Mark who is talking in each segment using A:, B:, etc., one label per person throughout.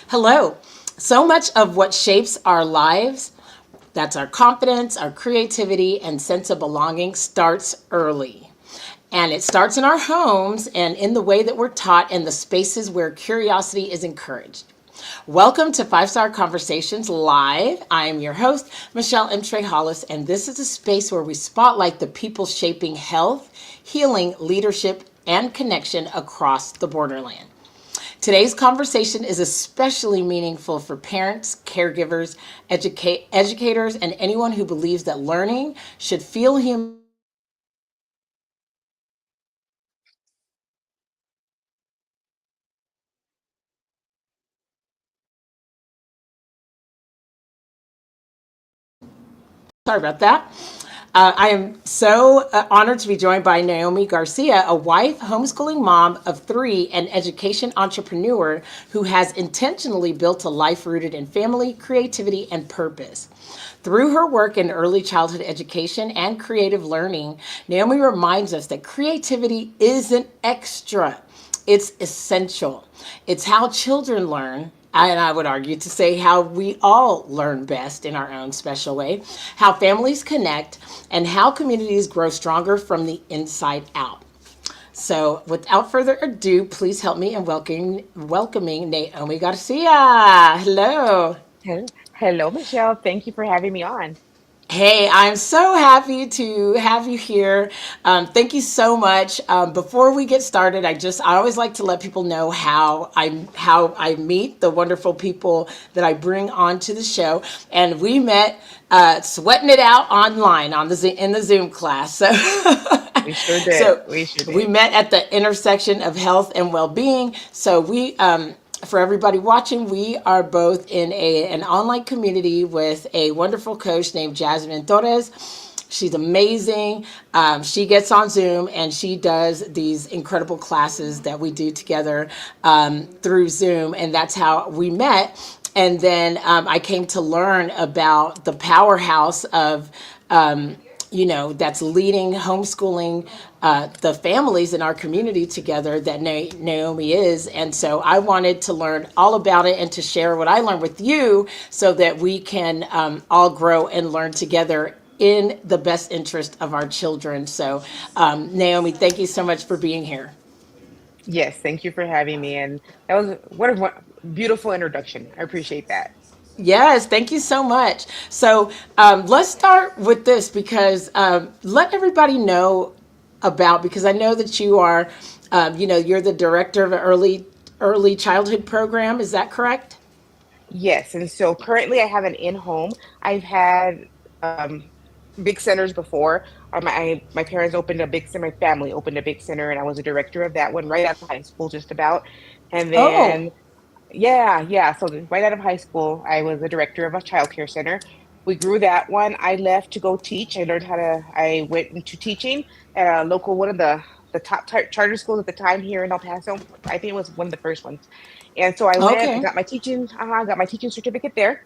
A: Hello. So much of what shapes our lives, that's our confidence, our creativity, and sense of belonging, starts early. And it starts in our homes and in the way that we're taught and the spaces where curiosity is encouraged. Welcome to Five Star Conversations Live. I am your host, Michelle M. Trey Hollis, and this is a space where we spotlight the people shaping health, healing, leadership, and connection across the borderland. Today's conversation is especially meaningful for parents, caregivers, educators, and anyone who believes that learning should feel human. Sorry about that. I am so honored to be joined by Naomi Garcia, a wife, homeschooling mom of three, and education entrepreneur who has intentionally built a life rooted in family, creativity, and purpose. Through her work in early childhood education and creative learning, Naomi reminds us that creativity isn't extra, it's essential. It's how children learn, and I would argue to say how we all learn best in our own special way, how families connect, and how communities grow stronger from the inside out. So, without further ado, please help me in welcoming Naomi Garcia. Hello.
B: Hello, Michelle. Thank you for having me on.
A: Hey, I'm so happy to have you here. Thank you so much. Before we get started, I always like to let people know how I meet the wonderful people that I bring onto the show, and we met sweating it out online on in the Zoom class. So
B: We sure did.
A: so
B: We sure
A: we
B: did.
A: met at the intersection of health and well-being. So for everybody watching, we are both in an online community with a wonderful coach named Jasmine Torres. She's amazing. She gets on Zoom and she does these incredible classes that we do together through Zoom, and that's how we met. And then I came to learn about the powerhouse of that's leading homeschooling the families in our community together that Naomi is. And so I wanted to learn all about it and to share what I learned with you so that we can all grow and learn together in the best interest of our children. So, Naomi, thank you so much for being here.
B: Yes, thank you for having me. And that was what a beautiful introduction. I appreciate that.
A: Yes, thank you so much. So let's start with this because let everybody know because I know that you are, you're the director of an early childhood program. Is that correct?
B: Yes, and so currently I have an in-home. I've had big centers before. My parents opened a big center. My family opened a big center, and I was a director of that one right out of high school, just about. And
A: Oh,
B: then yeah. So right out of high school, I was a director of a childcare center. We grew that one. I left to go teach. I went into teaching at a local, one of the top charter schools at the time here in El Paso. I think it was one of the first ones. And so I went, I
A: okay.
B: got my teaching certificate there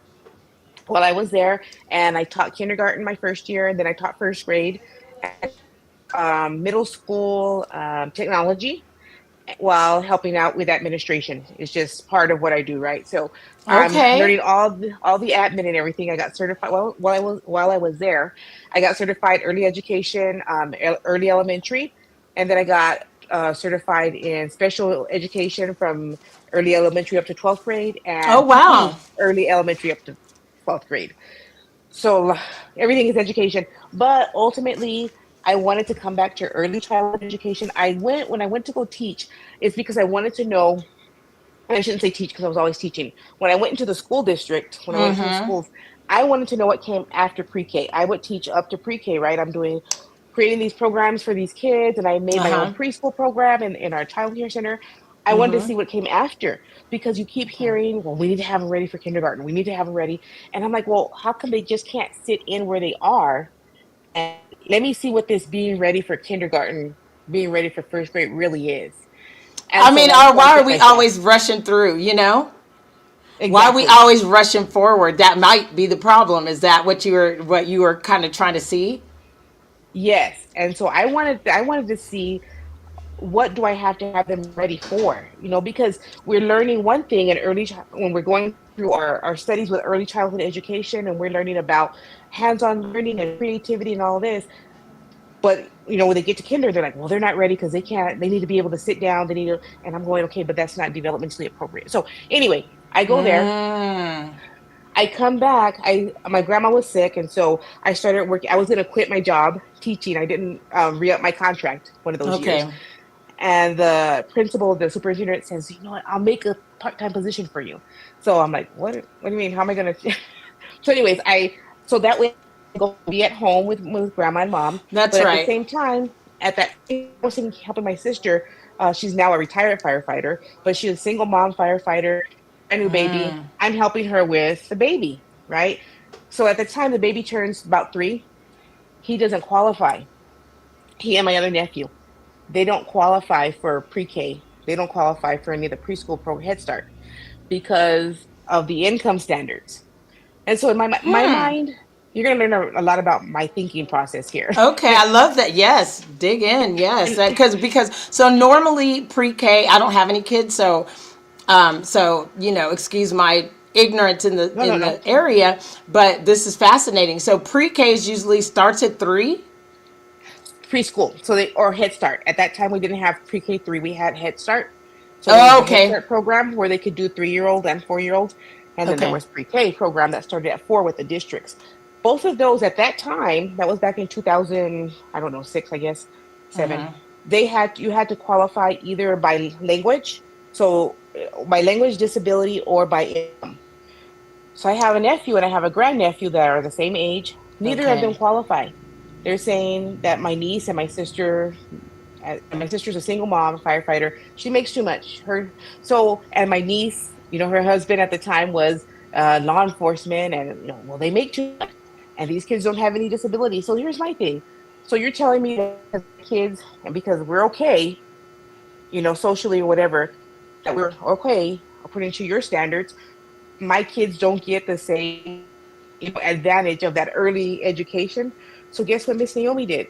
B: while I was there. And I taught kindergarten my first year, and then I taught first grade. And I taught middle school technology while helping out with administration. It's just part of what I do, right? So I'm
A: Okay.
B: learning all the admin and everything. I got certified while I was there. I got certified early education, early elementary, and then I got certified in special education from early elementary up to 12th grade
A: Oh,
B: and
A: wow.
B: early elementary up to 12th grade. So everything is education, but ultimately I wanted to come back to early childhood education. When I went to go teach, it's because I wanted to know, I shouldn't say teach because I was always teaching. When I went into the school district, when I went into the schools, I wanted to know what came after pre-K. I would teach up to pre-K, right? I'm doing creating these programs for these kids, and I made
A: Uh
B: my own
A: huh.
B: preschool program in our child care center. I wanted to see what came after because you keep hearing, well, we need to have them ready for kindergarten. We need to have them ready. And I'm like, well, how come they just can't sit in where they are? And let me see what this being ready for kindergarten, being ready for first grade really is. And
A: I
B: so
A: mean,
B: that's why I
A: why are
B: set
A: we
B: myself.
A: always rushing through, you know? Why are we
B: Exactly.
A: always rushing forward? That might be the problem. Is that what you were kind of trying to see?
B: Yes. And so I wanted to see. what do I have to have them ready for? Because we're learning one thing in when we're going through our studies with early childhood education, and we're learning about hands-on learning and creativity and all this. But when they get to kinder, they're like, well, they're not ready because they need to be able to sit down. And I'm going, okay, but that's not developmentally appropriate. So anyway, I go there.
A: Mm.
B: I come back. My grandma was sick, and so I started working. I was going to quit my job teaching. I didn't re-up my contract one of those years.
A: Okay.
B: And the superintendent says, you know what, I'll make a part-time position for you. So I'm like, what do you mean? How am I going to? So anyways, so that way I go be at home with grandma and mom.
A: That's
B: But at the
A: right.
B: same time, I was helping my sister. She's now a retired firefighter, but she's a single mom firefighter, brand new baby.
A: Mm.
B: I'm helping her with the baby, right? So at the time the baby turns about 3, he doesn't qualify. He and my other nephew, they don't qualify for pre-K. They don't qualify for any of the preschool Head Start because of the income standards. And so in my
A: Hmm.
B: mind, you're going to learn a lot about my thinking process here.
A: Okay, I love that. Yes, dig in. Yes,
B: And
A: because so normally pre-K, I don't have any kids, so excuse my ignorance in the
B: no, no, no.
A: area, but this is fascinating. So pre-K usually starts at 3.
B: Preschool. So or Head Start. At that time, we didn't have pre-K 3. We had Head Start. So there was
A: Oh,
B: the Head
A: okay,
B: Start program where they could do 3-year-old and 4-year-old. And then there
A: okay,
B: was pre-K program that started at 4 with the districts. Both of those at that time, that was back in 2000, I don't know, 6, I guess, 7. You had to qualify either by language, so by language disability or by income. So I have a nephew and I have a grandnephew that are the same age. Neither of
A: okay,
B: them qualify. They're saying that my niece and my sister's a single mom, a firefighter. She makes too much. And my niece, her husband at the time was law enforcement, and well, they make too much, and these kids don't have any disability. So here's my thing. So you're telling me that because the kids, and because we're okay, socially or whatever, that we're okay according to your standards, my kids don't get the same advantage of that early education. So guess what Miss Naomi did?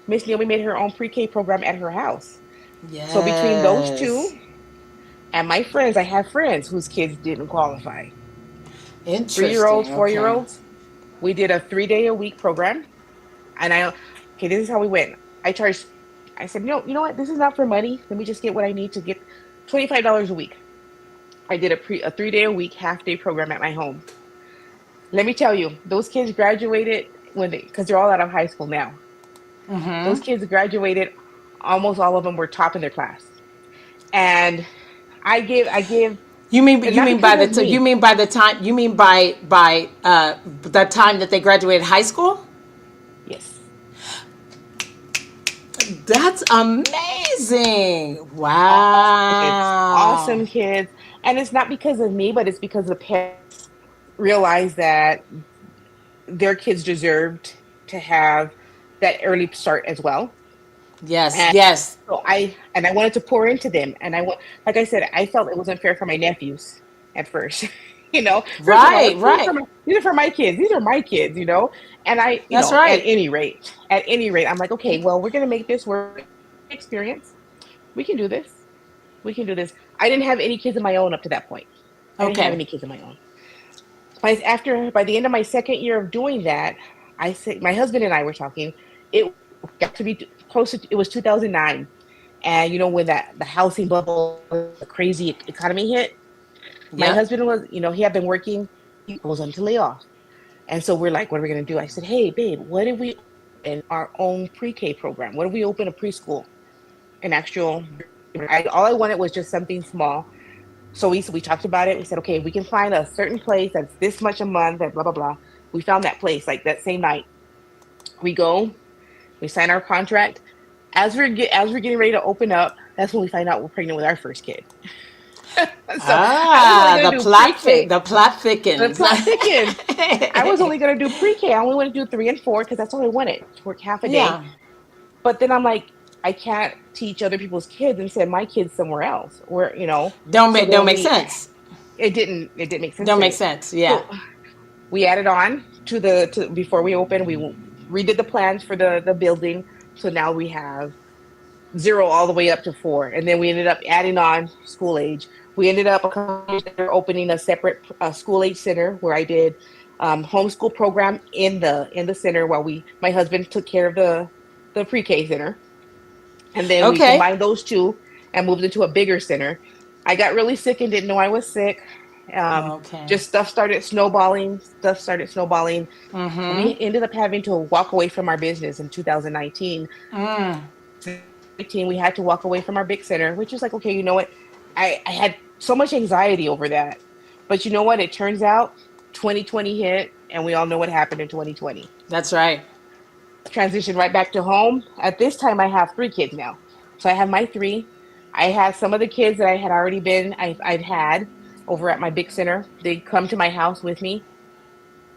B: Miss Naomi made her own pre-K program at her house. So between those two
A: yes,
B: and my friends, I have friends whose kids didn't qualify. 3-year-olds,
A: interesting. Okay,
B: 4-year-olds. We did a 3-day a week program. And okay, this is how we went. I charged, I said, you know what? This is not for money. Let me just get what I need to get $25 a week. I did a 3-day a week half day program at my home. Let me tell you, those kids graduated because they're all out of high school now. Those kids graduated, almost all of them were top in their class. And I give, and
A: you
B: not
A: mean
B: because
A: by
B: of me.
A: the time that they graduated high school?
B: Yes.
A: That's amazing.
B: Awesome
A: Wow.
B: kids. And it's not because of me, but it's because the parents realize that their kids deserved to have that early start as well.
A: Yes,
B: And
A: yes.
B: so I wanted to pour into them. And like I said, I felt it was unfair for my nephews at first. First of all,
A: Right, right.
B: these are for my kids. These are my kids, And
A: That's
B: at
A: right.
B: any rate, I'm like, okay, well, we're gonna make this work experience. We can do this. We can do this. I didn't have any kids of my own up to that point. I didn't have
A: Okay.
B: any kids of my own. By the end of my second year of doing that, I said my husband and I were talking. It got to be close to it was 2009, and when the housing bubble, the crazy economy hit. My
A: Yep.
B: husband was, he had been working. He goes on to layoff, and so we're like, what are we gonna do? I said, hey, babe, what if we open our own pre-K program? What if we open a preschool, an actual? All I wanted was just something small. So we talked about it. We said, okay, we can find a certain place that's this much a month and blah blah blah. We found that place like that same night. We go, we sign our contract. As we're getting ready to open up, that's when we find out we're pregnant with our first kid. So I was only
A: Ah,
B: going to do pre-K.
A: the plot
B: The
A: thickens.
B: plot thickens. I was only going to do pre-K. I only want to do 3 and 4 because that's all I wanted to work half a day.
A: Yeah.
B: But then I'm like, I can't teach other people's kids and send my kids somewhere else. So
A: Don't
B: then
A: make sense.
B: it didn't make sense
A: Don't
B: to
A: make
B: me.
A: sense. Yeah.
B: So we added on before we opened, we redid the plans for the building. So now we have zero all the way up to four, and then we ended up adding on school age. We ended up a couple years later opening a separate school age center where I did homeschool program in the center while we my husband took care of the pre-K center, and then we
A: Okay.
B: combined those two and moved into a bigger center. I got really sick and didn't know I was sick. Um,
A: Okay.
B: just stuff started snowballing. Stuff started snowballing.
A: Mm-hmm.
B: We ended up having to walk away from our business in 2019. We had to walk away from our big center, which is like, okay, you know what? I had so much anxiety over that. But you know what? It turns out 2020 hit, and we all know what happened in 2020.
A: That's right.
B: Transitioned right back to home. At this time, I have three kids now. So I have my three. I have some of the kids that I had already I've had over at my big center. They come to my house with me,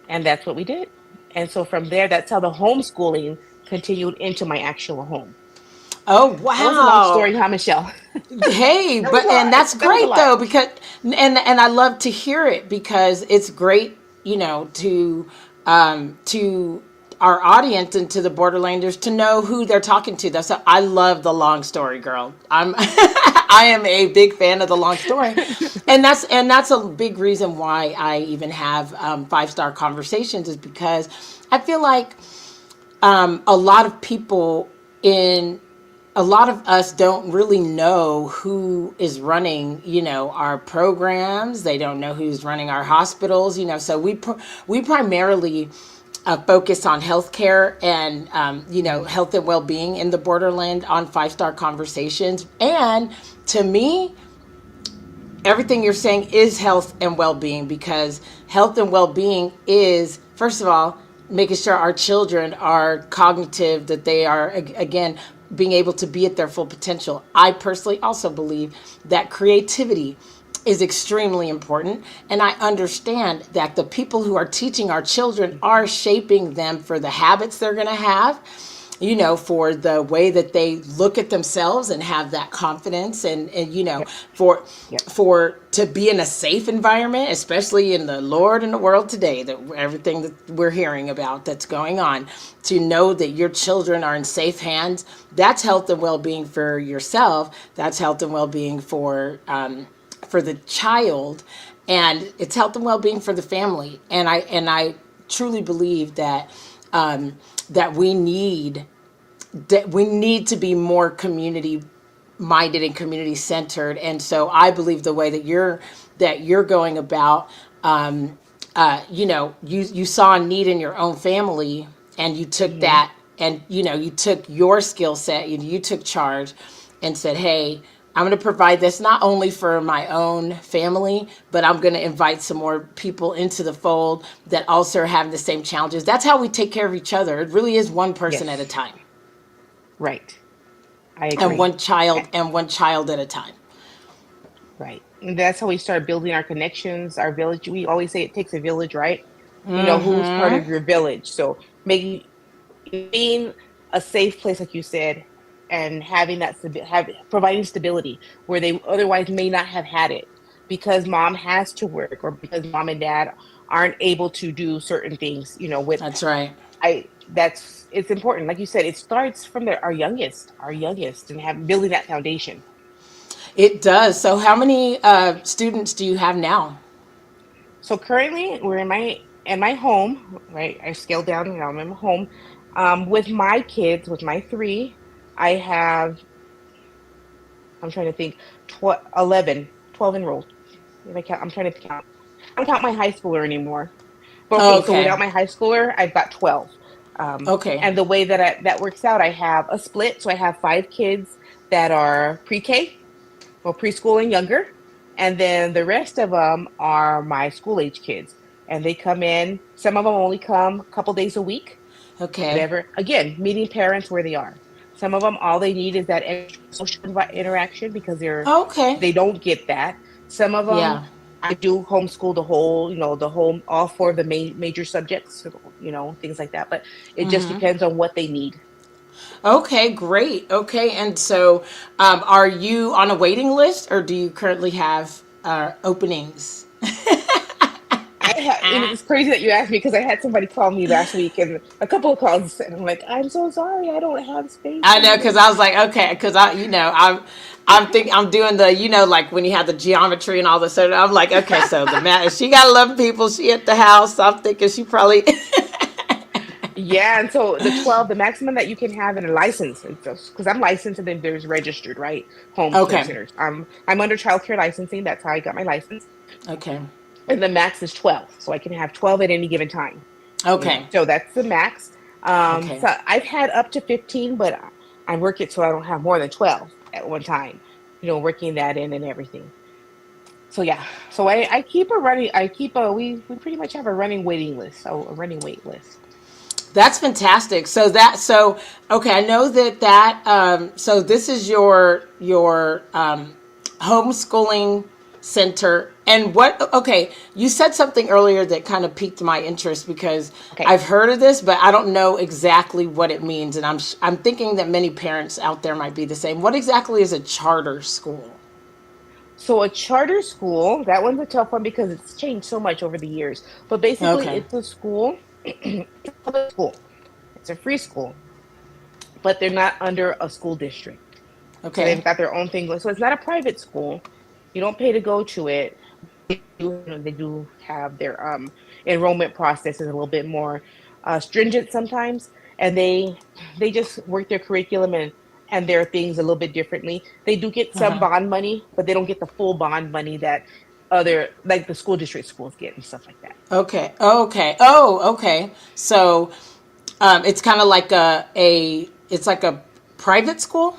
B: and that's what we did. And so from there, that's how the homeschooling continued into my actual home.
A: Oh,
B: That was a long
A: wow.
B: story, huh, Michelle?
A: Hey,
B: That was a
A: but and
B: lot.
A: that's
B: That was a
A: great
B: lot.
A: though because and I love to hear it because it's great, to our audience and to the Borderlanders to know who they're talking to. That's I love the long story, girl. I'm I am a big fan of the long story, and that's a big reason why I even have 5-star conversations is because I feel like a lot of people in a lot of us don't really know who is running, our programs. They don't know who's running our hospitals, so we primarily focus on healthcare and,
B: Mhm.
A: health and well-being in the Borderland on 5-star conversations. And to me, everything you're saying is health and well-being because health and well-being is, first of all, making sure our children are cognitive, that they are again being able to be at their full potential. I personally also believe that creativity is extremely important, and I understand that the people who are teaching our children are shaping them for the habits they're going to have, for the way that they look at themselves and have that confidence, and
B: Yep.
A: for
B: Yep.
A: to be in a safe environment, especially in the Lord and the world today, that everything that we're hearing about that's going on, to know that your children are in safe hands. That's health and well-being for yourself. That's health and well-being for the child, and it's health and well-being for the family. And I truly believe that we need to be more community minded and community centered. And so I believe the way that you're going about, you saw a need in your own family, and you took
B: Hmm.
A: that, and you took your skill set, you took charge and said, hey, I'm going to provide this not only for my own family, but I'm going to invite some more people into the fold that also are having the same challenges. That's how we take care of each other. It really is one person at a
B: Yes.
A: time,
B: Right. I
A: and
B: agree.
A: one child
B: A-
A: and one child at a time.
B: Right. And that's how we start building our connections, our village. We always say it takes a village, right? Who's part of your village. So making being a safe place, like you said, and having providing stability where they otherwise may not have had it because mom has to work or because mom and dad aren't able to do certain things. With
A: That's right.
B: I that's it's important. Like you said, it starts from our youngest, and have building that foundation.
A: It does. So how many students do you have now?
B: So currently, we're in my home, right? I scaled down, I'm in my home. With my kids, with my three, I have, I'm trying to think, 12 enrolled. If I count, I'm trying to count. I don't count my high schooler anymore. But okay, so
A: Okay.
B: without my high schooler, I've got 12.
A: Okay.
B: And the way that works out, I have a split. So I have five kids that are pre-K, well, preschool and younger. And then the rest of them are my school age kids. And they come in, some of them only come a couple days a week,
A: Okay.
B: whatever. Again, meeting parents where they are. Some of them, all they need is that extra social interaction because
A: Okay.
B: they don't get that. Some of them,
A: Yeah.
B: I do homeschool all four of the major subjects, things like that. But it just depends on what they need.
A: Okay, great. Okay, and so are you on a waiting list, or do you currently have openings?
B: And it's crazy that you asked me because I had somebody call me last week and a couple of calls, and I'm like, I'm so sorry, I don't have space
A: I know, because I
B: anymore.
A: was like, okay, because I'm doing the, like when you have the geometry and all this. So I'm like, okay, so the mat, she got 11 people, she at the house. So I'm thinking she probably.
B: Yeah, and so the 12, the maximum that you can have in a license, because I'm licensed and then there's registered, right? Home care
A: Okay,
B: centers. I'm under childcare licensing. That's how I got my license.
A: okay,
B: And the max is 12, so I can have 12 at any given time.
A: okay,
B: So that's the max.
A: okay.
B: So I've had up to 15, but I work it so I don't have more than 12 at one time. Working that in and everything. So yeah, so I keep a running. I keep a we pretty much have a running waiting list. So a running wait list.
A: That's fantastic. Okay, I know so this is your homeschooling center. And okay, you said something earlier that kind of piqued my interest because
B: Okay.
A: I've heard of this, but I don't know exactly what it means. And I'm thinking that many parents out there might be the same. What exactly is a charter school?
B: So a charter school, that one's a tough one because it's changed so much over the years. But basically,
A: Okay.
B: it's a school, it's a public school. It's a free school, but they're not under a school district. So
A: Okay.
B: they've got their own thing going. So it's not a private school. You don't pay to go to it. They do have their enrollment process is a little bit more stringent sometimes, and they just work their curriculum and their things a little bit differently. They do get some
A: Uh-huh.
B: bond money, but they don't get the full bond money that other like the school district schools get and stuff like that.
A: Okay. Okay. Oh, okay. So it's kind of like it's like a private school.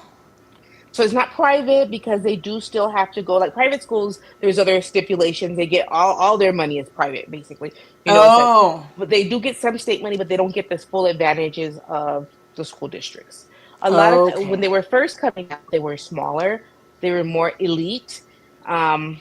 B: So it's not private because they do still have to go like private schools. There's other stipulations. They get all their money is private, basically. So
A: Oh,
B: but they do get some state money, but they don't get the full advantages of the school districts. A lot of when
A: okay.
B: they were first coming out, they were smaller. They were more elite. Um,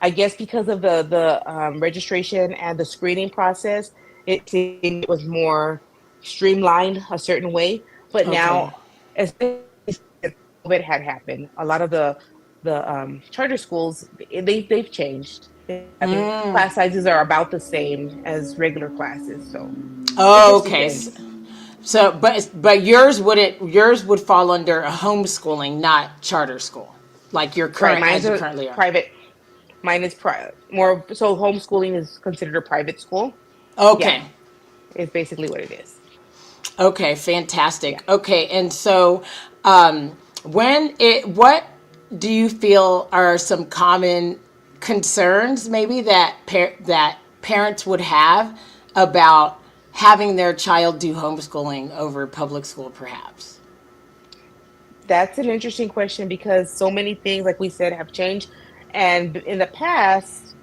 B: I guess because of the registration and the screening process, it seemed it was more streamlined a certain way. But
A: Okay.
B: now, as COVID had happened, a lot of the charter schools they've changed. I mean,
A: Mm.
B: class sizes are about the same as regular classes, so it
A: Oh,
B: just
A: okay.
B: depends.
A: So, but yours would fall under a homeschooling, not charter school, like you're
B: Right,
A: current
B: mine's
A: as you
B: a
A: currently are.
B: private. Mine is more so homeschooling is considered a private school. Yeah,
A: Okay.
B: it's basically what it is.
A: Okay.
B: Yeah.
A: Fantastic. Okay. And so, what do you feel are some common concerns, maybe that parents would have about having their child do homeschooling over public school, perhaps?
B: That's an interesting question because so many things, like we said, have changed. And in the past,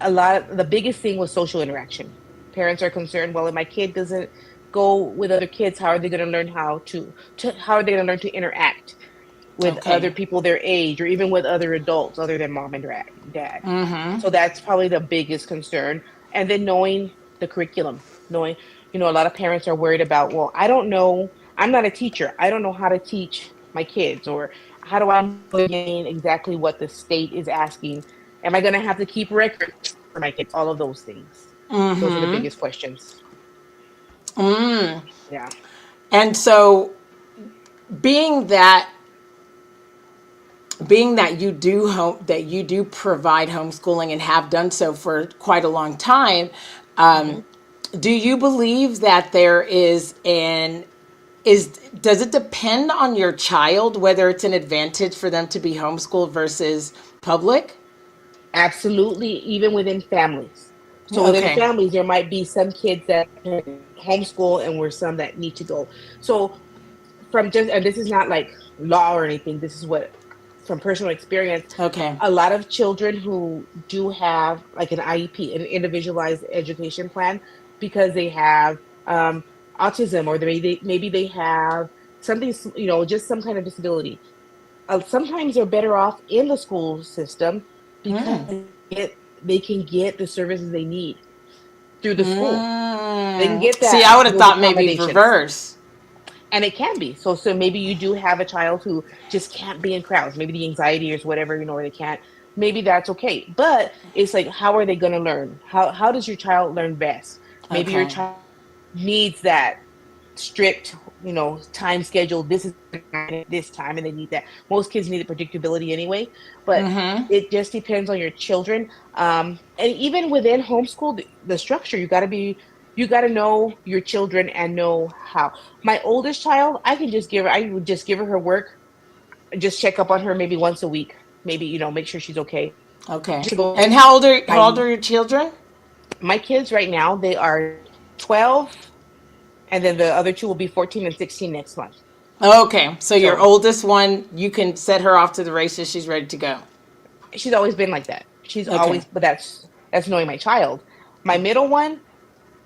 B: a lot of the biggest thing was social interaction. Parents are concerned, well, if my kid doesn't go with other kids, how are they going to learn how are they going to learn to interact with
A: Okay.
B: other people their age or even with other adults other than mom and dad? So that's probably the biggest concern. And then knowing the curriculum, knowing, a lot of parents are worried about, well, I don't know, I'm not a teacher. I don't know how to teach my kids, or how do I know exactly what the state is asking? Am I going to have to keep records for my kids? All of those things. Those are the biggest questions. Yeah.
A: And so, being that being that you do provide homeschooling and have done so for quite a long time,
B: Mhm.
A: do you believe that there is does it depend on your child whether it's an advantage for them to be homeschooled versus public?
B: Absolutely, even within families. So within
A: Okay.
B: families, there might be some kids that can homeschool and we're some that need to go. So from just, and this is not like law or anything, this is what from personal experience,
A: Okay.
B: a lot of children who do have like an IEP, an individualized education plan, because they have autism, or maybe they have something, just some kind of disability. Sometimes they're better off in the school system because they can get the services they need through the school. They can get
A: See, I would have
B: those
A: thought maybe
B: accommodations.
A: reverse.
B: And it can be. So maybe you do have a child who just can't be in crowds. Maybe the anxiety or whatever, or they can't. maybe that's okay. But it's like, how are they going to learn? How does your child learn best? Maybe your
A: Okay.
B: child needs that strict, time schedule. This is this time, and they need that. Most kids need the predictability anyway, but
A: Mm-hmm.
B: it just depends on your children. And even within homeschool, the structure, you got to know your children and know how. My oldest child, I would just give her work, just check up on her maybe once a week, maybe, make sure she's okay.
A: Okay.
B: Just go
A: And
B: in.
A: how old
B: My
A: are your children?
B: my kids right now, they are 12, and then the other two will be 14 and 16 next month.
A: Okay. So your
B: So
A: oldest one, you can set her off to the races. She's ready to go.
B: she's always been like that. She's
A: Okay.
B: always, but that's knowing my child. My middle one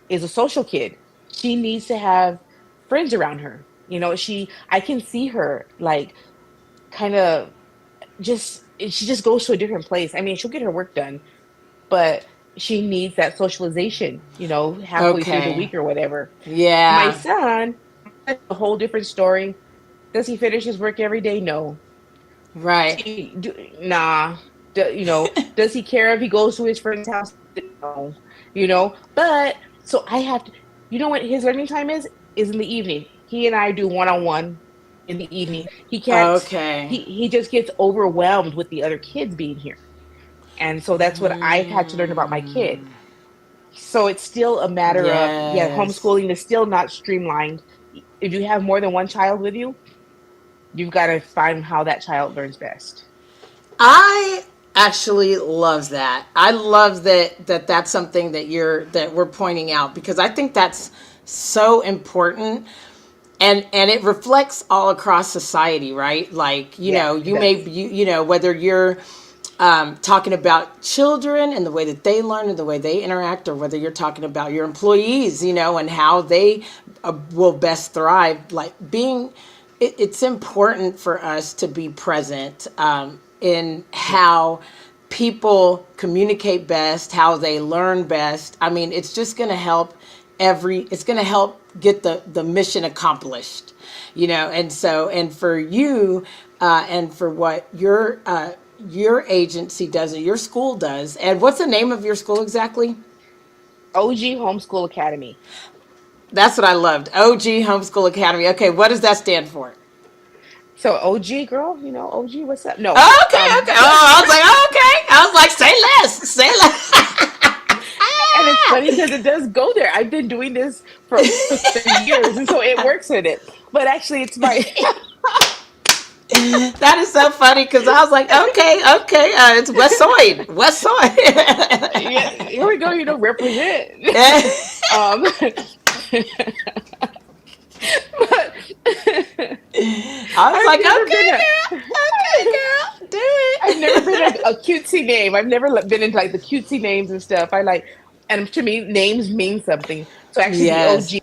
B: is a social kid. She needs to have friends around her. I can see her like kind of just she just goes to a different place. I mean, she'll get her work done, but she needs that socialization, halfway through the
A: Okay.
B: week or whatever. My
A: Yeah.
B: son, a whole different story. Does he finish his work every day? No.
A: Right.
B: Nah. Does he care if he goes to his friend's house? No. But so I have to. You know what his learning time is in the evening. He and I do one-on-one in the evening. He can't.
A: Okay.
B: He just gets overwhelmed with the other kids being here, and so that's what I've had to learn about my kid. So it's still a matter of, yeah,
A: Yes.
B: homeschooling is still not streamlined. If you have more than one child with you, you've got to find how that child learns best.
A: I actually love that. I love that that's something that we're pointing out because I think that's so important and it reflects all across society, right? Like,
B: Yeah, it
A: you may
B: does.
A: whether you're talking about children and the way that they learn and the way they interact, or whether you're talking about your employees, and how they will best thrive. Like it's important for us to be present in
B: Yeah.
A: how people communicate best, how they learn best. I mean, it's just going to help it's going to help get the mission accomplished, and for you, and for what your agency does and your school does. And what's the name of your school exactly?
B: OG Homeschool Academy.
A: That's what I loved. OG Homeschool Academy. Okay, what does that stand for?
B: So OG girl, OG, what's up? No.
A: Oh, okay, okay. Oh, I was like, oh, okay. I was like, say less, say less.
B: And it's funny because it does go there. I've been doing this for 30 years, and so it works with it. But actually, it's my
A: That is so funny because I was like, okay, okay, it's West Soid, West
B: yeah,
A: Soid.
B: here we go. Represent. um, but
A: I was
B: I've
A: like,
B: never been
A: okay, girl, do
B: I've never been
A: it.
B: a cutesy name. I've never been into like the cutesy names and stuff. And to me, names mean something. So actually, the
A: Yes.
B: OG,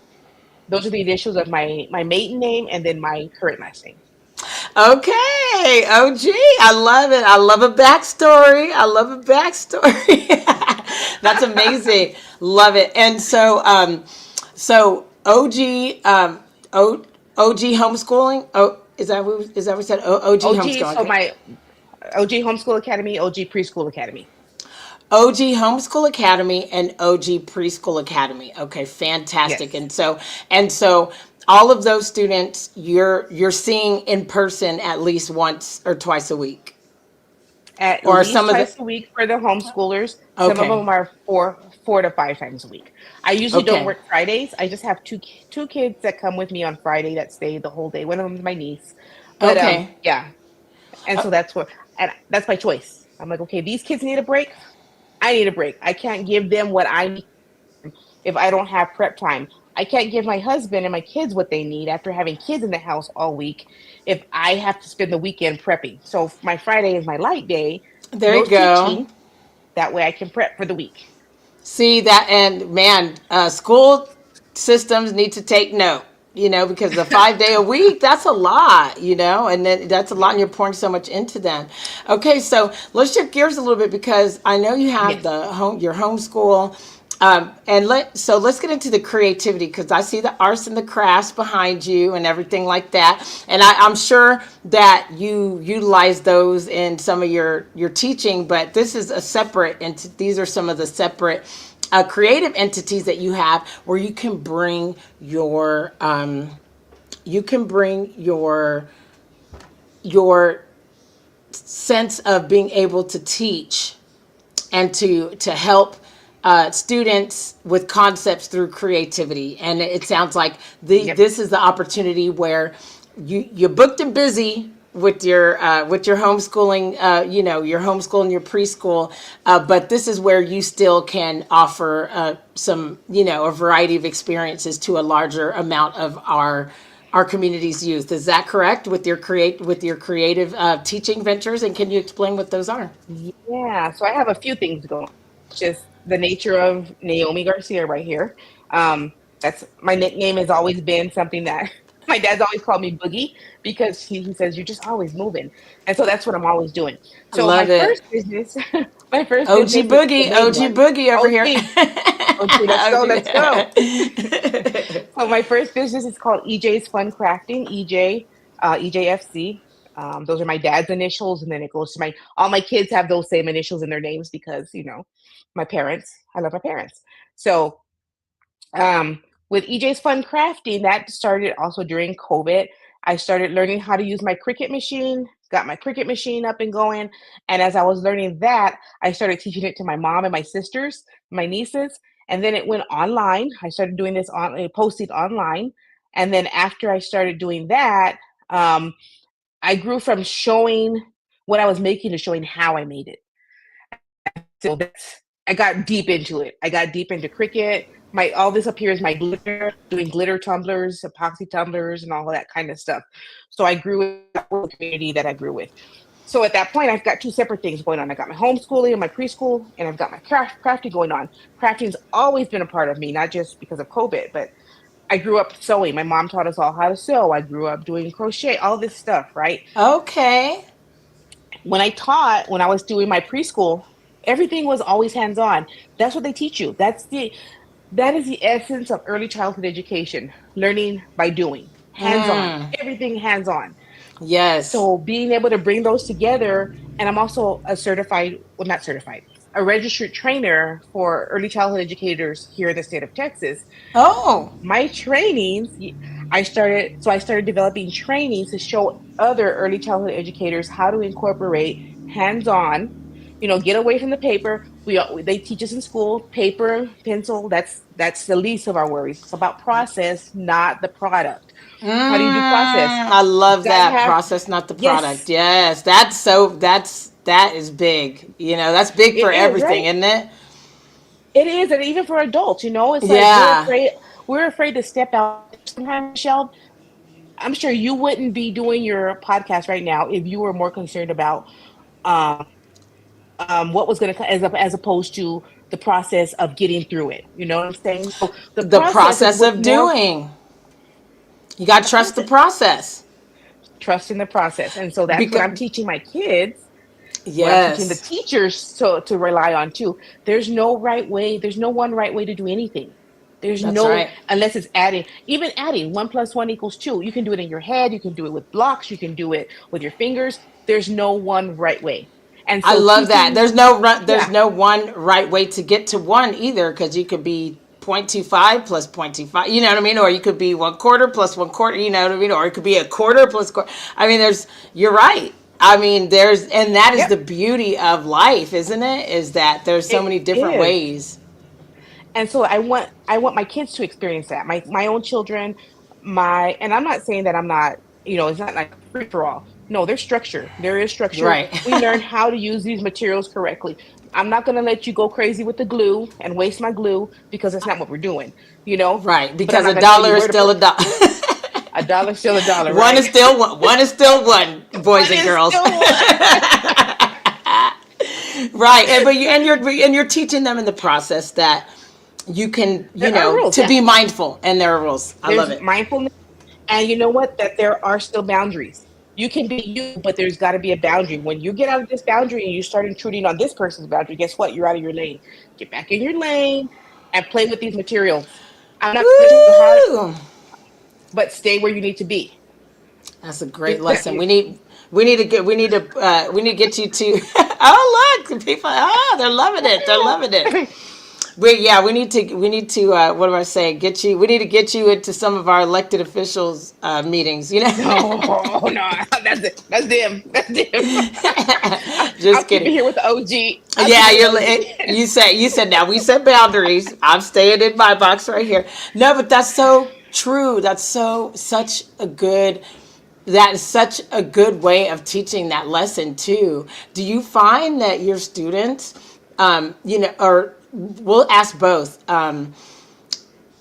B: those are the initials of my maiden name and then my current last name.
A: Okay, OG. I love it. I love a backstory. I love a backstory. That's amazing. Love it. And so OG, OG homeschooling. Oh, is that what we said? OG
B: OG,
A: homeschooling.
B: so
A: Okay.
B: my OG Homeschool Academy, OG Preschool Academy.
A: OG Homeschool Academy and OG Preschool Academy. Okay, fantastic.
B: Yes.
A: And so all of those students you're seeing in person at least once or twice a week.
B: At
A: Or
B: least
A: some of the
B: twice a week for the homeschoolers. Some of
A: okay.
B: them are four to five times a week. I usually don't
A: Okay.
B: work Fridays. I just have two kids that come with me on Friday that stay the whole day. One of them is my niece. But
A: Okay.
B: yeah. And so and that's my choice. I'm like, okay, these kids need a break. I need a break. I can't give them what I need if I don't have prep time. I can't give my husband and my kids what they need after having kids in the house all week if I have to spend the weekend prepping. So my Friday is my light day,
A: There
B: no
A: you go.
B: teaching. That way I can prep for the week.
A: See that, and man, school systems need to take note. Because the 5 day a week, that's a lot. And then that's a lot, and
B: Yeah.
A: you're pouring so much into them. Okay, so let's shift gears a little bit because I know you have
B: Yes.
A: the home, your homeschool, And let's get into the creativity, because I see the arts and the crafts behind you and everything like that, and I'm sure that you utilize those in some of your teaching. But this is a separate, and these are some of the separate creative entities that you have, where you can bring your sense of being able to teach and to help students with concepts through creativity. And it sounds like
B: Yep.
A: this is the opportunity where you're booked and busy with your homeschooling, your homeschool and your preschool, but this is where you still can offer some, a variety of experiences to a larger amount of our community's youth. Is that correct with your creative teaching ventures? And can you explain what those are?
B: Yeah. So I have a few things going. Just the nature of Naomi Garcia right here. That's my nickname has always been something that my dad's always called me Boogie because he says you're just always moving, and so that's what I'm always doing.
A: I
B: So my
A: love it.
B: first business, my first
A: OG
B: business, which is the
A: Boogie,
B: main
A: OG
B: one,
A: Boogie over here.
B: OG, OG, let's go, let's go. So my first business is called EJ's Fun Crafting, EJFC. Those are my dad's initials, and then it goes to my all my kids have those same initials in their names because my parents. I love my parents. So with EJ's Fun Crafting, that started also during COVID. I started learning how to use my Cricut machine, got my Cricut machine up and going. And as I was learning that, I started teaching it to my mom and my sisters, my nieces. And then it went online. I started doing this on posting online. And then after I started doing that, um, I grew from showing what I was making to showing how I made it. So I got deep into it. I got deep into Cricut. My all this up here is my glitter, doing glitter tumblers, epoxy tumblers, and all of that kind of stuff. So I grew with the community that I grew with. So at that point, I've got two separate things going on. I got my homeschooling and my preschool, and I've got my crafting going on. Crafting's always been a part of me, not just because of COVID, but I grew up sewing. My mom taught us all how to sew. I grew up doing crochet, all this stuff, right?
A: Okay.
B: When I was doing my preschool, everything was always hands on. That's what they teach you. That is the essence of early childhood education, learning by doing, hands on, everything hands on.
A: Yes.
B: So being able to bring those together, and I'm also a certified, well, not certified, a registered trainer for early childhood educators here in the state of Texas.
A: Oh.
B: My trainings, I started developing trainings to show other early childhood educators how to incorporate hands-on, get away from the paper. They teach us in school paper, pencil. That's the least of our worries. It's about process, not the product. How do you do process?
A: I
B: You
A: love
B: got to
A: that.
B: have
A: Process, not the product.
B: yes,
A: Yes. That is big. That's big
B: it
A: for
B: is
A: everything,
B: right.
A: isn't it?
B: It is, and even for adults, it's like
A: Yeah.
B: we're afraid to step out there sometimes, Michelle. I'm sure you wouldn't be doing your podcast right now if you were more concerned about um, what was going to as opposed to the process of getting through it. You know what I'm saying? So the
A: The
B: process is
A: process
B: what's
A: of
B: more
A: doing. You got to trust
B: that's
A: the
B: it.
A: Trust.
B: Trust in the process, and so that's what I'm
A: Because
B: teaching my kids. What I'm teaching the
A: yes.
B: teachers to rely on too. There's no right way. There's no one right way to do anything. There's
A: That's
B: no
A: right.
B: unless it's adding. Even adding 1 + 1 = 2. You can do it in your head. You can do it with blocks. You can do it with your fingers. There's no one right way. And
A: I
B: so
A: love that.
B: teaching,
A: There's
B: yeah,
A: no one right way to get to one either, because you could be 0.25 plus 0.25, you know what I mean? Or you could be 1/4 plus 1/4, you know what I mean? Or it could be a quarter plus quarter. I mean, you're right. I mean, and that is
B: yep,
A: the beauty of life, isn't it? Is that there's so
B: it
A: many different
B: is.
A: ways.
B: And so I want my kids to experience that. My own children, and I'm not saying that I'm not, it's not like free for all. No, there's structure. There is structure.
A: Right.
B: We learn how to use these materials correctly. I'm not going to let you go crazy with the glue and waste my glue because that's not what we're doing,
A: Right.
B: but I'm
A: Because
B: not
A: a
B: going to tell you
A: dollar is
B: where to
A: still
B: put
A: a dollar.
B: a dollar still a dollar,
A: One
B: right?
A: is still one. One is still one, boys
B: One
A: and
B: is
A: girls.
B: still one.
A: Right. And you're teaching them in the process that you can,
B: There are rules,
A: to
B: yeah.
A: be mindful, and there are rules. I love
B: There's
A: it.
B: mindfulness. And you know what? That there are still boundaries. You can be you, but there's got to be a boundary. When you get out of this boundary and you start intruding on this person's boundary, guess what? You're out of your lane. Get back in your lane. and play with these materials. I'm not going to tell you how,
A: Ooh,
B: but stay where you need to be.
A: that's a great lesson. We need to get you to. Oh look, the people. Oh, they're loving it. They're loving it. We need to what do I say? Get you. We need to get you into some of our elected officials meetings.
B: No, no, that's them. That's them. I'll
A: Just
B: keep it
A: kidding.
B: here with the OG. I'll keep
A: Yeah,
B: it with OG.
A: you said now we set boundaries. I'm staying in my box right here. No, but that's so true. That's such a good that is such a good way of teaching that lesson too. Do you find that your students, or we'll ask both.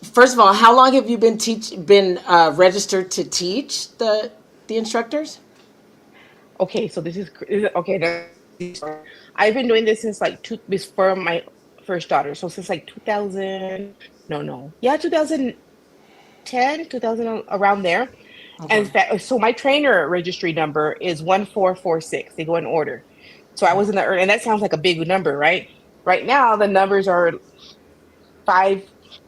A: First of all, how long have you been registered to teach the instructors?
B: Okay, so okay. I've been doing this since like this for my first daughter. So since like 2000, no, yeah, 2010, 2000 around there. And
A: Okay.
B: in fact, so my trainer registry number is 1446. They go in order. So I was in the early, and that sounds like a big number, right? Right now, the numbers are five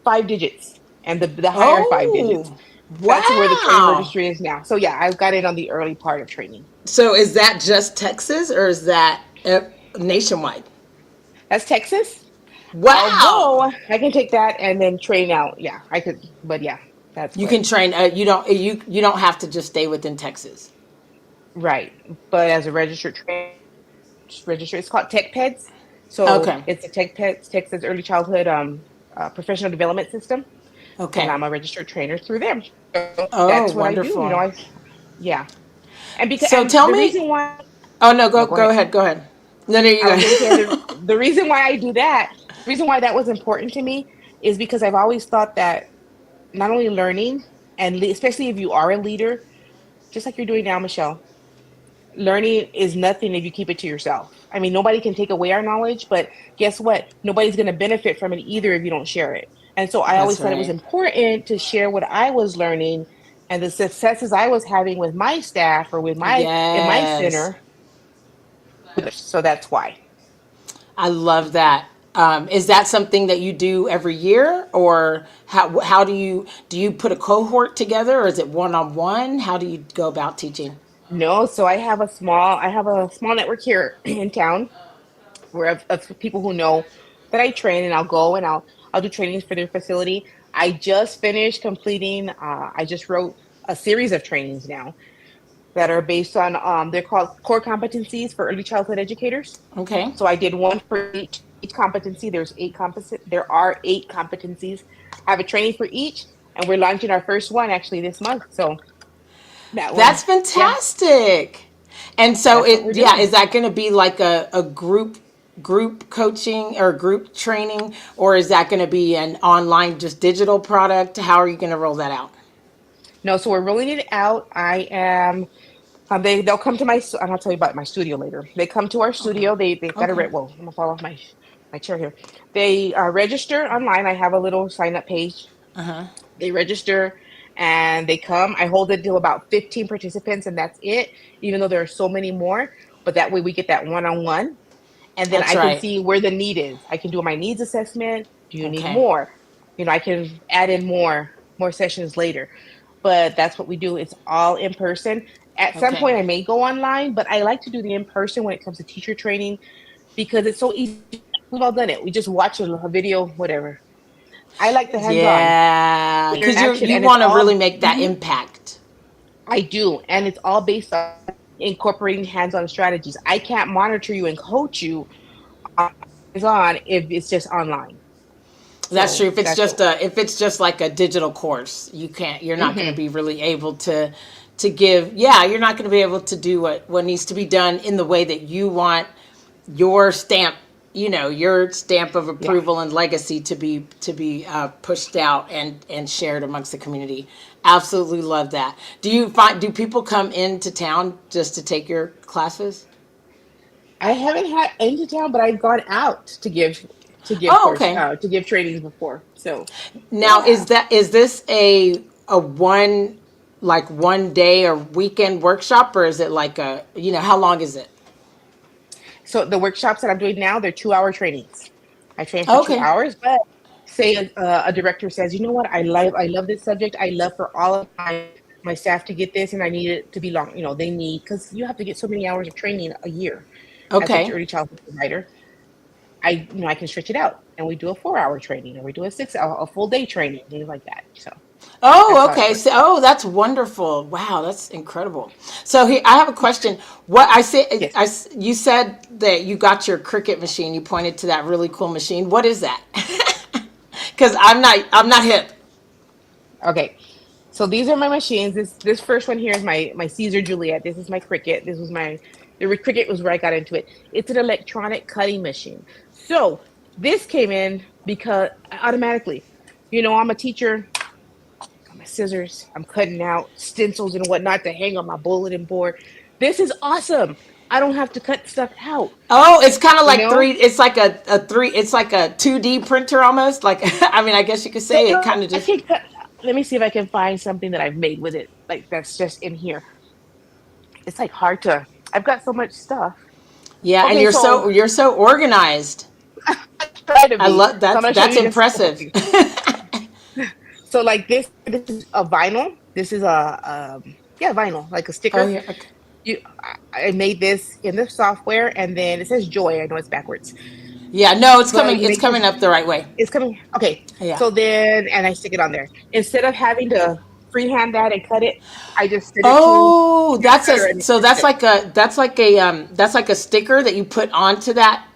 B: five digits, and the higher five digits.
A: Oh,
B: That's where the training
A: wow.
B: registry is now. So yeah, I've got in on the early part of training.
A: So is that just Texas or is that nationwide?
B: That's Texas.
A: Wow.
B: Although I can take that and then train out. Yeah, I could, but yeah, that's
A: You
B: what.
A: can train. You don't have to just stay within Texas.
B: Right. But as a registered trainer, it's called Tech Peds. So
A: Okay.
B: it's a Tech Peds, Texas Early Childhood Professional Development System, and
A: Okay.
B: I'm a registered trainer through them. So
A: Oh,
B: that's what I do.
A: wonderful.
B: Yeah,
A: So
B: and
A: tell
B: the
A: me.
B: reason why.
A: Oh no,
B: No,
A: go
B: go
A: go
B: ahead.
A: ahead. Go ahead. No, no, you
B: I was going to say
A: go.
B: the reason why I do that, the reason why that was important to me is because I've always thought that not only learning and especially if you are a leader, just like you're doing now, Michelle, learning is nothing if you keep it to yourself. I mean, nobody can take away our knowledge, but guess what? Nobody's going to benefit from it either if you don't share it. And so I always
A: That's
B: thought it was
A: right.
B: important to share what I was learning and the successes I was having with my staff or with my in my
A: Yes.
B: center. So that's why.
A: I love that. Is that something that you do every year, or how do you put a cohort together, or is it one on one? How do you go about teaching?
B: No, so I have a small network here in town where of people who know that I train, and I'll go and I'll do trainings for their facility. I just finished completing. I just wrote a series of trainings now that are based on they're called core competencies for early childhood educators.
A: Okay.
B: So I did one for each competency. There are 8 competencies. I have a training for each, and we're launching our first one actually this month. So that one,
A: That's
B: yeah,
A: fantastic. And so
B: that's what we're
A: yeah,
B: doing.
A: is that going to be like a group coaching or group training, or is that going to be an online just digital product? How are you going to roll that out?
B: No, so we're rolling it out. I am. They'll come to and I'll tell you about my studio later. They come to our
A: Okay.
B: studio. They've got a
A: Okay.
B: well. I'm gonna fall off my chair here. They register online. I have a little sign up page. They register and they come. I hold it to about 15 participants, and that's it. Even though there are so many more, but that way we get that one on one, and then
A: That's
B: I can
A: right.
B: see where the need is. I can do my needs assessment. Do you need
A: Okay.
B: more? I can add in more sessions later. But that's what we do. It's all in person. At some
A: Okay.
B: point, I may go online, but I like to do the in person when it comes to teacher training because it's so easy. We've all done it. We just watch a video, whatever. I like the hands on
A: Yeah, because
B: interaction,
A: you
B: and it's
A: want to really
B: all.
A: make that impact.
B: I do, and it's all based on incorporating hands-on strategies. I can't monitor you and coach you hands-on if it's just online.
A: That's
B: So
A: true.
B: that's what.
A: If it's just like a digital course, you're not going to
B: Hmm.
A: be really able to give. Yeah, you're not going to be able to do what needs to be done in the way that you want your stamp, your stamp of
B: Yeah.
A: approval and legacy to be pushed out and shared amongst the community. Absolutely love that. Do people come into town just to take your classes?
B: I haven't had into town, but I've gone out to give
A: Oh,
B: course
A: okay.
B: to give trainings before. So
A: Now,
B: yeah.
A: is this a one day or weekend workshop, or is it like how long is it?
B: So the workshops that I'm doing now, they're 2-hour trainings. I train for two
A: Okay.
B: hours, but say a director says, you know what, I love this subject. I love for all of my staff to get this, and I need it to be long. They need, because you have to get so many hours of training a year as an
A: Okay.
B: early childhood provider. I can stretch it out, and we do a 4 hour training, or we do a full day training, things like that. So that's
A: Oh,
B: how it
A: okay.
B: works.
A: So, oh, that's wonderful. Wow, that's incredible. So, here I have a question. What I said,
B: Yes.
A: you said that you got your Cricut machine. You pointed to that really cool machine. What is that? Because I'm not hip.
B: Okay. So these are my machines. This first one here is my Caesar Juliet. This is my Cricut. The Cricut was where I got into it. It's an electronic cutting machine. So this came in because automatically, I'm a teacher. Got my scissors. I'm cutting out stencils and whatnot to hang on my bulletin board. This is awesome. I don't have to cut stuff out.
A: Oh, it's kind of
B: You
A: like
B: know.
A: three. It's like a three. It's like a 2D printer almost. Like I mean, I guess you could
B: No,
A: say it
B: no,
A: kind of
B: I
A: just.
B: can't cut. Let me see if I can find something that I've made with it. Like that's just in here. It's like hard to. I've got so much stuff.
A: Yeah, and
B: Okay, so
A: you're so organized.
B: I try to
A: I
B: be.
A: love
B: So I'm
A: that's
B: gonna show
A: that's
B: you just a couple
A: impressive.
B: things. So like this is a vinyl. This is yeah, vinyl, like a
A: Oh
B: sticker.
A: yeah. Okay.
B: I made this in the software, and then it says Joy. I know it's backwards,
A: Yeah. No, it's
B: but
A: coming.
B: you
A: It's
B: make this.
A: coming up the right way.
B: It's coming. Okay,
A: Yeah.
B: so then and I stick it on there instead of having to freehand that and cut it. I just send it to
A: Oh,
B: the cutter and
A: so
B: it's good.
A: that's like a sticker that you put onto that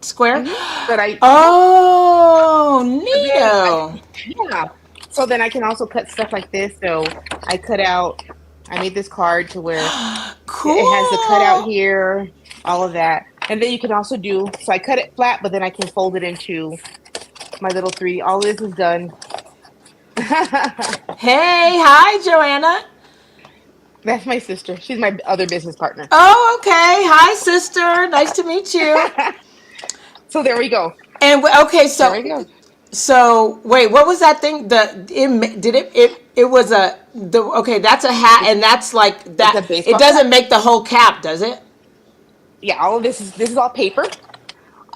A: square.
B: But yeah.
A: Oh,
B: But then
A: neato.
B: yeah. So then I can also cut stuff like this. So I cut out. I made this card to where it has the cutout
A: Cool.
B: here, all of that. And then you can also do, so I cut it flat, but then I can fold it into my little three. All this is done.
A: Hey, hi, Joanna.
B: That's my sister. She's my other business partner.
A: Oh, okay. Hi, sister. Nice to meet you.
B: So there we go.
A: And okay,
B: There we go.
A: so wait, what was that thing? It was okay, that's a hat,
B: It's,
A: and that's like
B: it's
A: that.
B: a
A: It
B: baseball cap.
A: doesn't make the whole cap, does it?
B: Yeah, all of this is all paper.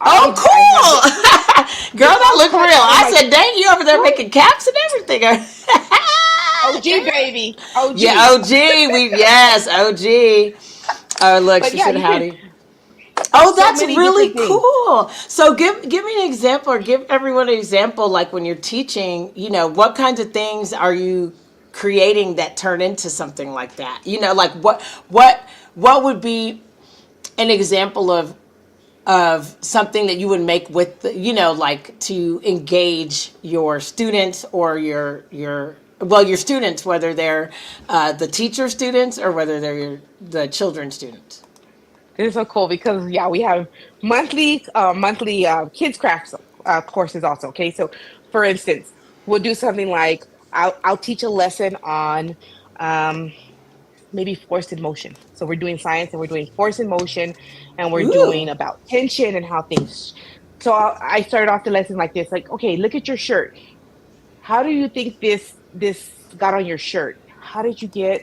A: Oh,
B: I have it.
A: cool. Girl,
B: This
A: that
B: all
A: looked real.
B: cut out of
A: I
B: my
A: said, dang, you over there
B: right.
A: making caps and everything.
B: OG baby.
A: Yeah,
B: OG.
A: OG. Yes, OG. Oh, look,
B: But
A: she
B: yeah,
A: said
B: you can
A: howdy. Oh,
B: so
A: that's
B: many
A: really
B: different things.
A: cool. So give me an example, or give everyone an example, like when you're teaching, what kinds of things are you creating that turn into something like that? Like what would be an example of something that you would make with like to engage your students, or your students, whether they're the teacher students or whether they're the children students.
B: This is so cool because yeah, we have monthly kids crafts courses also. Okay, so for instance, we'll do something like I'll teach a lesson on um, maybe force in motion. So we're doing science and we're doing force in motion, and we're
A: Ooh.
B: doing about tension and how things. So I started off the lesson like this, like okay, look at your shirt. How do you think this got on your shirt? How did you get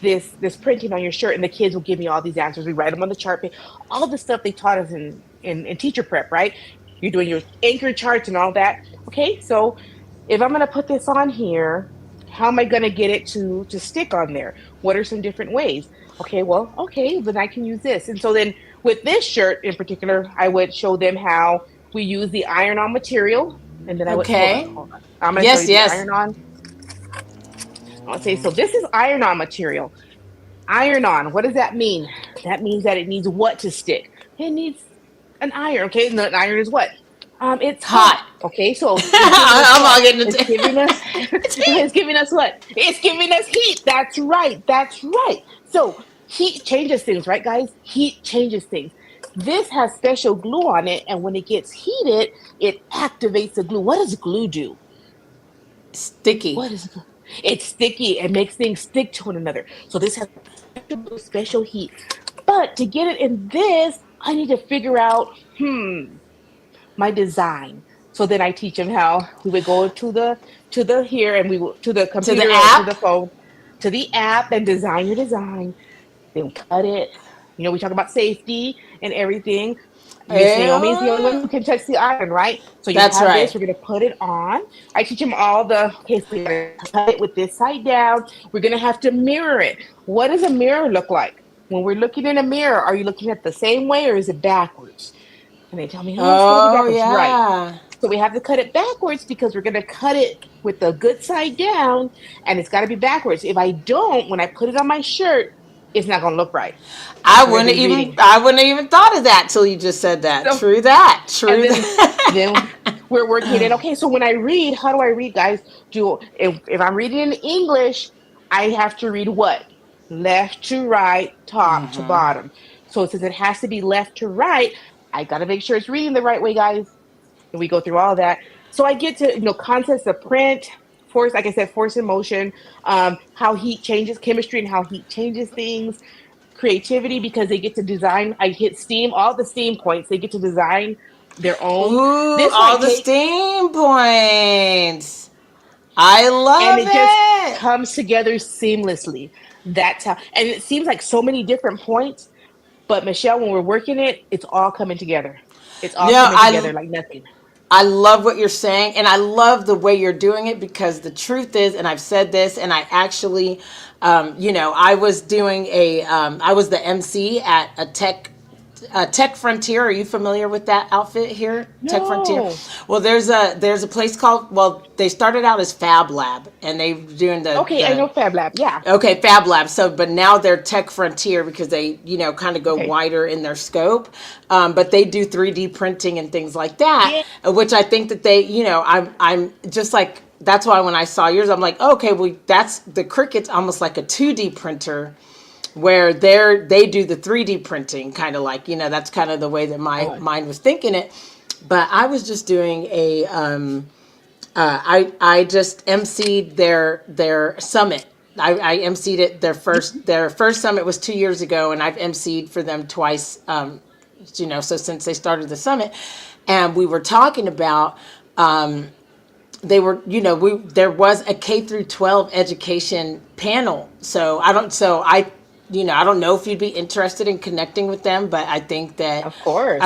B: this printing on your shirt? And the kids will give me all these answers. We write them on the chart paper, all the stuff they taught us in teacher prep, right? You're doing your anchor charts and all that. Okay, so if I'm going to put this on here, how am I going to get it to stick on there? What are some different ways? Okay, well, okay, then I can use this. And so then with this shirt in particular, I would show them how we use the iron-on material. And then I would hold on,
A: Okay.
B: hold on. I'm going to show
A: Yes,
B: you the
A: yes.
B: iron-on. I'll say so. This is iron-on material. Iron on. What does that mean? That means that it needs what to stick? It needs an iron. Okay, and an iron is what? It's hot.
A: Hot.
B: Okay, so it's giving us
A: I'm
B: what?
A: all getting
B: It's giving us.
A: it's
B: It's
A: heat.
B: giving us what? It's giving us heat. That's right. That's right. So heat changes things, right, guys? Heat changes things. This has special glue on it, and when it gets heated, it activates the glue. What does glue do?
A: Sticky.
B: What is glue? It's sticky. It makes things stick to one another. So this has special heat. But to get it in this, I need to figure out, my design. So then I teach them how we would go to the here and we will to the
A: To the
B: computer or to
A: app.
B: the phone, to the app and design your design. Then cut it. We talk about safety and everything. Miss Naomi is the only one
A: Yeah,
B: who can touch the iron, right? So you
A: that's
B: have this.
A: right.
B: We're gonna put it on. I teach them all the. Okay, so we gotta cut it with this side down. We're gonna have to mirror it. What does a mirror look like? When we're looking in a mirror, are you looking at the same way or is it backwards? And they tell me, oh, it's got to be
A: Oh
B: backwards. Right.
A: yeah.
B: So we have to cut it backwards because we're going to cut it with the good side down and it's got to be backwards. If I don't, when I put it on my shirt, it's not going to look right.
A: I
B: And I've
A: wouldn't
B: been
A: even
B: reading.
A: I wouldn't have even thought of that till you just said that.
B: So,
A: True that.
B: and
A: True that.
B: then we're working it. Okay, so when I read, how do I read, guys? Do if I'm reading in English, I have to read what? Left to right, top to bottom. So since it has to be left to right, I got to make sure it's reading the right way, guys. And we go through all that. So I get to concepts of print, force, like I said, force and motion, how heat changes chemistry and how heat changes things, creativity because they get to design. I hit STEAM, all the STEAM points. They get to design their own.
A: Ooh,
B: This
A: all
B: might
A: the
B: take,
A: steam points. I
B: and
A: love
B: it just
A: it.
B: comes together seamlessly. That's how, and it seems like so many different points. But Michelle, when we're working it, it's all coming together. It's all
A: No,
B: coming together like nothing.
A: I love what you're saying, and I love the way you're doing it because the truth is, and I've said this, and I actually, I was doing I was the MC at a Tech Frontier. Are you familiar with that outfit here, Tech Frontier?
B: No.
A: Well, there's a place called. Well, they started out as Fab Lab, and they doing
B: Okay, I know Fab Lab. Yeah.
A: Okay, Fab Lab. So, but now they're Tech Frontier because they, kind of go
B: Okay.
A: wider in their scope. But they do 3D printing and things like that,
B: Yeah.
A: which I think that they, I'm just like, that's why when I saw yours, I'm like, okay, well, that's the Cricut's almost like a 2D printer where they do the 3D printing, kind of like, that's kind of the way that my
B: Oh,
A: mind was thinking it. But I was just doing I just emceed their summit. I emceed it their first summit was 2 years ago, and I've emceed for them twice. So since they started the summit, and we were talking about they were we there was a K through 12 education panel. I don't know if you'd be interested in connecting with them, but I think that
B: of course.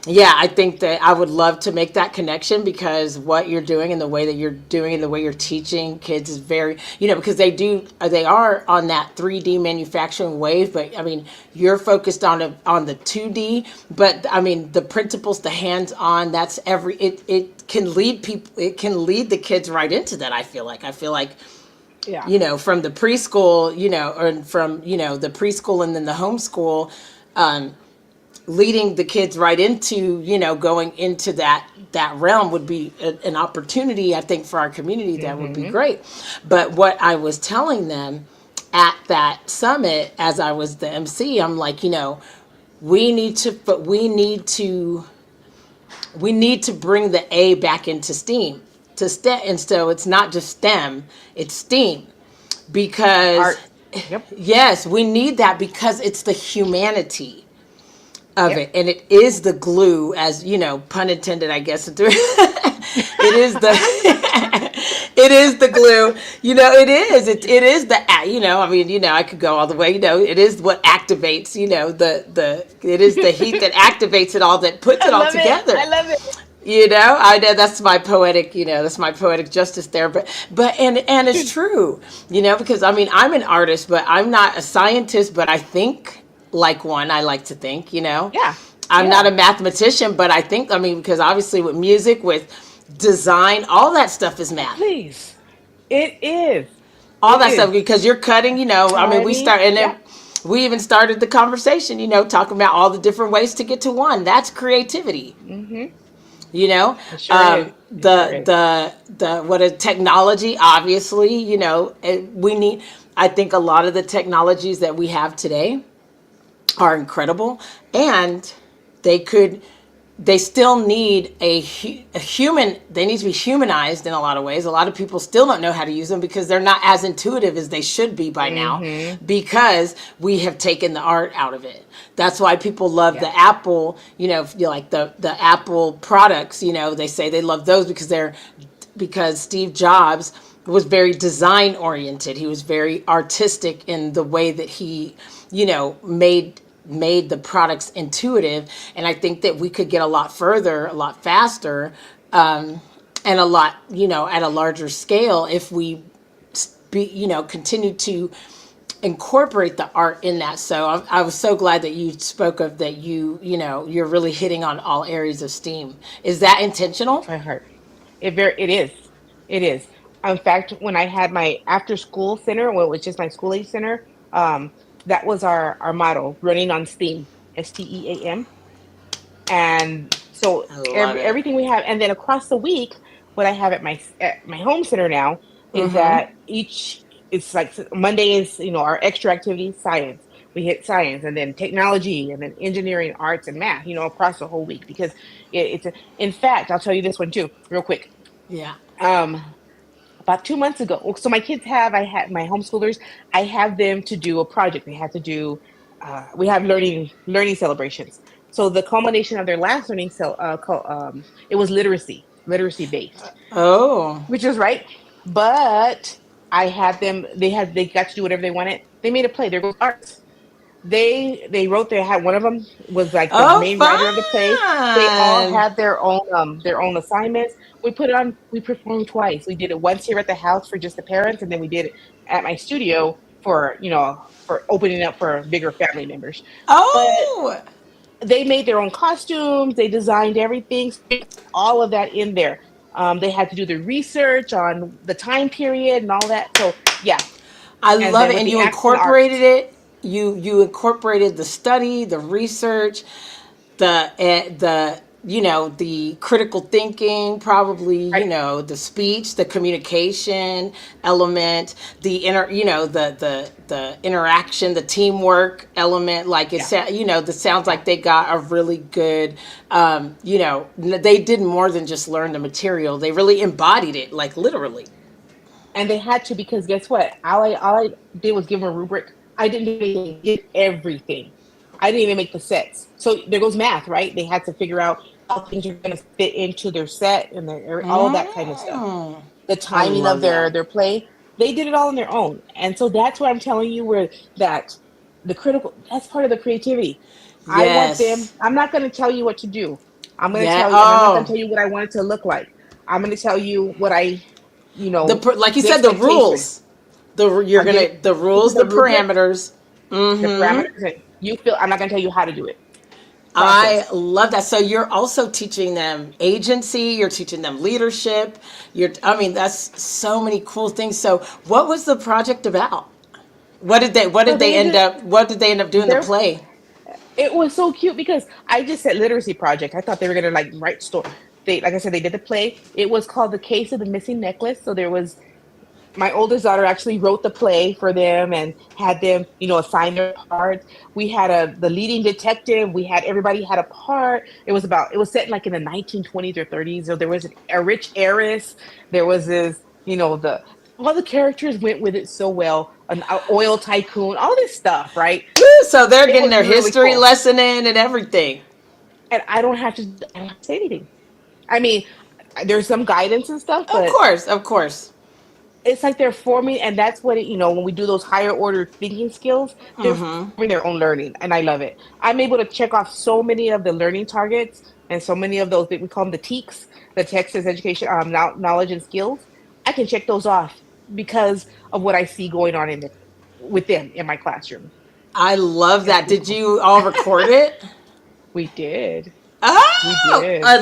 A: yeah, I think that I would love to make that connection because what you're doing and the way that you're doing and the way you're teaching kids is very, because they are on that 3D manufacturing wave, but I mean, you're focused on the 2D, but I mean, the principles, the hands-on, it can lead people, it can lead the kids right into that. I feel like
B: Yeah.
A: from the preschool, or from, the preschool and then the homeschool, leading the kids right into, going into that realm would be an opportunity, I think, for our community that would be
B: Mm-hmm.
A: great. But what I was telling them at that summit, as I was the MC, I'm like, we need to, but we need to bring the A back into STEAM to STEM, and so it's not just STEM, it's STEAM because
B: Art. Yep.
A: yes, we need that because it's the humanity of
B: Yep.
A: it, and it is the glue, as pun intended, I guess. It is the it is the glue. It is I mean, I could go all the way. It is what activates. The it is the heat that activates it all, that puts
B: I
A: it all
B: love it.
A: together.
B: I love it.
A: I know that's my poetic justice there, but and it's true, because I mean, I'm an artist, but I'm not a scientist, but I think like one. I like to think,
B: Yeah.
A: I'm not
B: Yeah.
A: a mathematician, but I think, I mean, because obviously with music, with design, all that stuff is math.
B: Please. It is.
A: All
B: It
A: that stuff,
B: is.
A: because you're cutting, I mean, we
B: Cutting.
A: start, and
B: Yeah.
A: then we even started the conversation, talking about all the different ways to get to one. That's creativity.
B: Mm-hmm.
A: you know
B: It sure is. It sure is.
A: the what is technology, obviously, we need, I think a lot of the technologies that we have today are incredible, and they could they still need a human. They need to be humanized in a lot of ways. A lot of people still don't know how to use them because they're not as intuitive as they should be by now,
B: Mm-hmm.
A: because we have taken the art out of it. That's why people love
B: Yeah.
A: the Apple, like the Apple products. They say they love those because Steve Jobs was very design oriented. He was very artistic in the way that he, made made the products intuitive. And I think that we could get a lot further, a lot faster, and a lot, at a larger scale if we continue to incorporate the art in that. So I was so glad that you spoke of that. You're really hitting on all areas of STEAM. Is that intentional?
B: Try hard. It is. It is. In fact, when I had my after school center, which is my school age center, that was our motto, running on STEAM, STEAM. And so
A: I love it.
B: everything we have, and then across the week, what I have at my home center now is that each it's like Monday is our extra activity science. We hit science, and then technology, and then engineering, arts, and math. Across the whole week because in fact, I'll tell you this one too, real quick.
A: Yeah.
B: Um, about 2 months ago. So my kids I had my homeschoolers. I have them to do a project. They had to do. We have learning celebrations. So the culmination of their last it was literacy based,
A: Oh.
B: which is right. But I had them. They got to do whatever they wanted. They made a play. There goes arts. They wrote. They had one of them was like the
A: Oh,
B: main writer of the play. They all
A: fun.
B: had their own assignments. We performed twice. We did it once here at the house for just the parents, and then we did it at my studio for opening up for bigger family members. But
A: Oh,
B: they made their own costumes. They designed everything. So all of that in there. They had to do the research on the time period and all that. So yeah,
A: I
B: and
A: love
B: then
A: it.
B: with
A: And
B: the
A: you
B: action
A: incorporated
B: arts,
A: it. You incorporated the study, the research, the critical thinking, probably,
B: right?
A: the speech, the communication element, the the interaction, the teamwork element. Like
B: Yeah.
A: this sounds
B: Yeah.
A: like they got a really good, they did more than just learn the material. They really embodied it, like literally.
B: And they had to because guess what? All I did was give them a rubric. I didn't do anything. Did everything. I didn't even make the sets. So there goes math, right? They had to figure out how things are going to fit into their set and all of that kind of stuff.
A: Mm,
B: The
A: I
B: timing of
A: love that.
B: their play. They did it all on their own, and so that's what I'm telling you. Where that that's part of the creativity. I want them.
A: Yes.
B: I'm not going to tell you what to do. I'm going to
A: Yeah.
B: tell you, and I'm not going to
A: Oh,
B: tell you what I want it to look like. I'm going to tell you what
A: like you
B: the
A: said, the
B: expectation.
A: rules. You're
B: I'll
A: gonna the
B: give you
A: rules, the
B: the rubric,
A: parameters.
B: the parameters, and you feel. I'm not going to tell you how to do it.
A: I
B: Process.
A: love that. So you're also teaching them agency. You're teaching them leadership. I mean, that's so many cool things. So, what was the project about?
B: So they did.
A: What did they end up doing the
B: Their
A: play?
B: It was so cute because I just said literacy project. I thought they were gonna like write story. They like I said they did the play. It was called The Case of the Missing Necklace. So there was my oldest daughter actually wrote the play for them and had them, assign their parts. We had the leading detective. We had everybody had a part. It was set like in the 1920s or 30s. So there was a rich heiress. There was this, the all the characters went with it so well. An oil tycoon, all this stuff, right?
A: Woo, so they're
B: It
A: getting
B: was
A: their
B: really
A: history
B: cool.
A: lesson in and everything.
B: And I don't have to say anything. I mean, there's some guidance and stuff,
A: Of
B: but
A: course, of course.
B: it's like they're forming, and that's what when we do those higher order thinking skills, they're forming their own learning, and I love it. I'm able to check off so many of the learning targets and so many of those that we call them the TEKS, the Texas Education Knowledge and Skills. I can check those off because of what I see going on with them in my classroom.
A: I love
B: It's
A: that.
B: really
A: Did
B: cool.
A: you all record it?
B: We did. We
A: Oh,
B: did.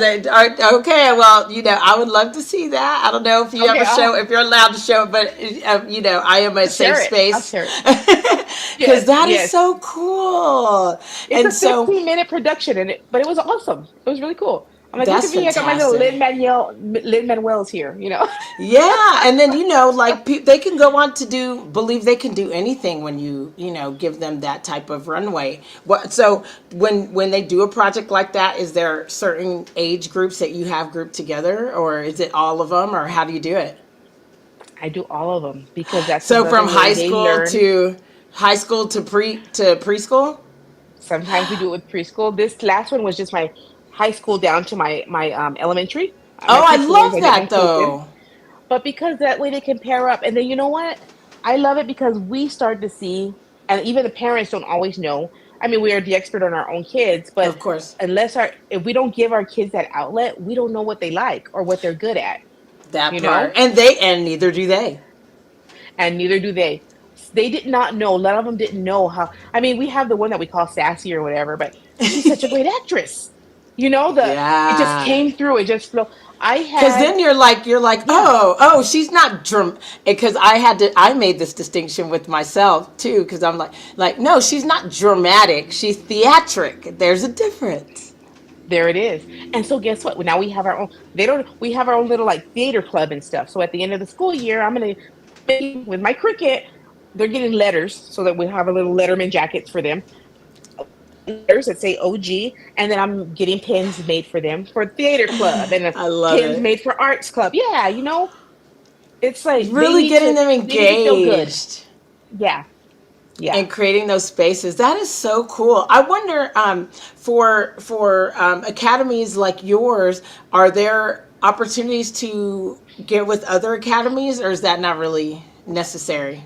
A: okay. Well, I would love to see that. I don't know if you
B: Okay,
A: ever if you're allowed to show it, but I am a
B: I'll
A: safe
B: share it. I'll
A: space
B: share it.
A: because
B: Yes,
A: that is
B: yes.
A: so cool.
B: It's
A: And
B: a
A: so
B: 15-minute production, but it was awesome. It was really cool. I'm like, look
A: that's
B: at me! I got my little
A: fantastic.
B: Lin Manuel's here.
A: Yeah, and then like they can go on to believe they can do anything when give them that type of runway. What so when they do a project like that, is there certain age groups that you have grouped together, or is it all of them, or how do you do it?
B: I do all of them because that's
A: So
B: another
A: from
B: way they learn.
A: high school to preschool.
B: Sometimes we do it with preschool. This last one was just my high school down to my elementary. My
A: Oh, I
B: preschoolers,
A: love
B: I didn't
A: that
B: include them.
A: though.
B: But because that way they can pair up. And then you know what? I love it because we start to see, and even the parents don't always know. I mean, we are the expert on our own kids, but
A: Of course.
B: if we don't give our kids that outlet, we don't know what they like or what they're good at,
A: That
B: you
A: part.
B: know?
A: And neither do they.
B: And neither do they. They did not know. None of them didn't know how. I mean, we have the one that we call Sassy or whatever, but she's such a great actress. The it just
A: Yeah.
B: came through. It just flowed. I
A: Because
B: had,
A: then you're like,
B: yeah,
A: she's not because I made this distinction with myself too. Because I'm like, no, she's not dramatic. She's theatric. There's a difference.
B: there it is. And so guess what? Now we have our own. They don't. We have our own little like theater club and stuff. So at the end of the school year, I'm gonna with my cricket. They're getting letters so that we have a little Letterman jackets for them. Letters that say OG, and then I'm getting pins made for them for theater club and
A: I love
B: pins
A: it.
B: made for arts club. Yeah, it's like
A: Really getting them
B: they need to feel good.
A: engaged
B: Yeah, yeah.
A: and creating those spaces. That is so cool. I wonder, for academies like yours, are there opportunities to get with other academies, or is that not really necessary?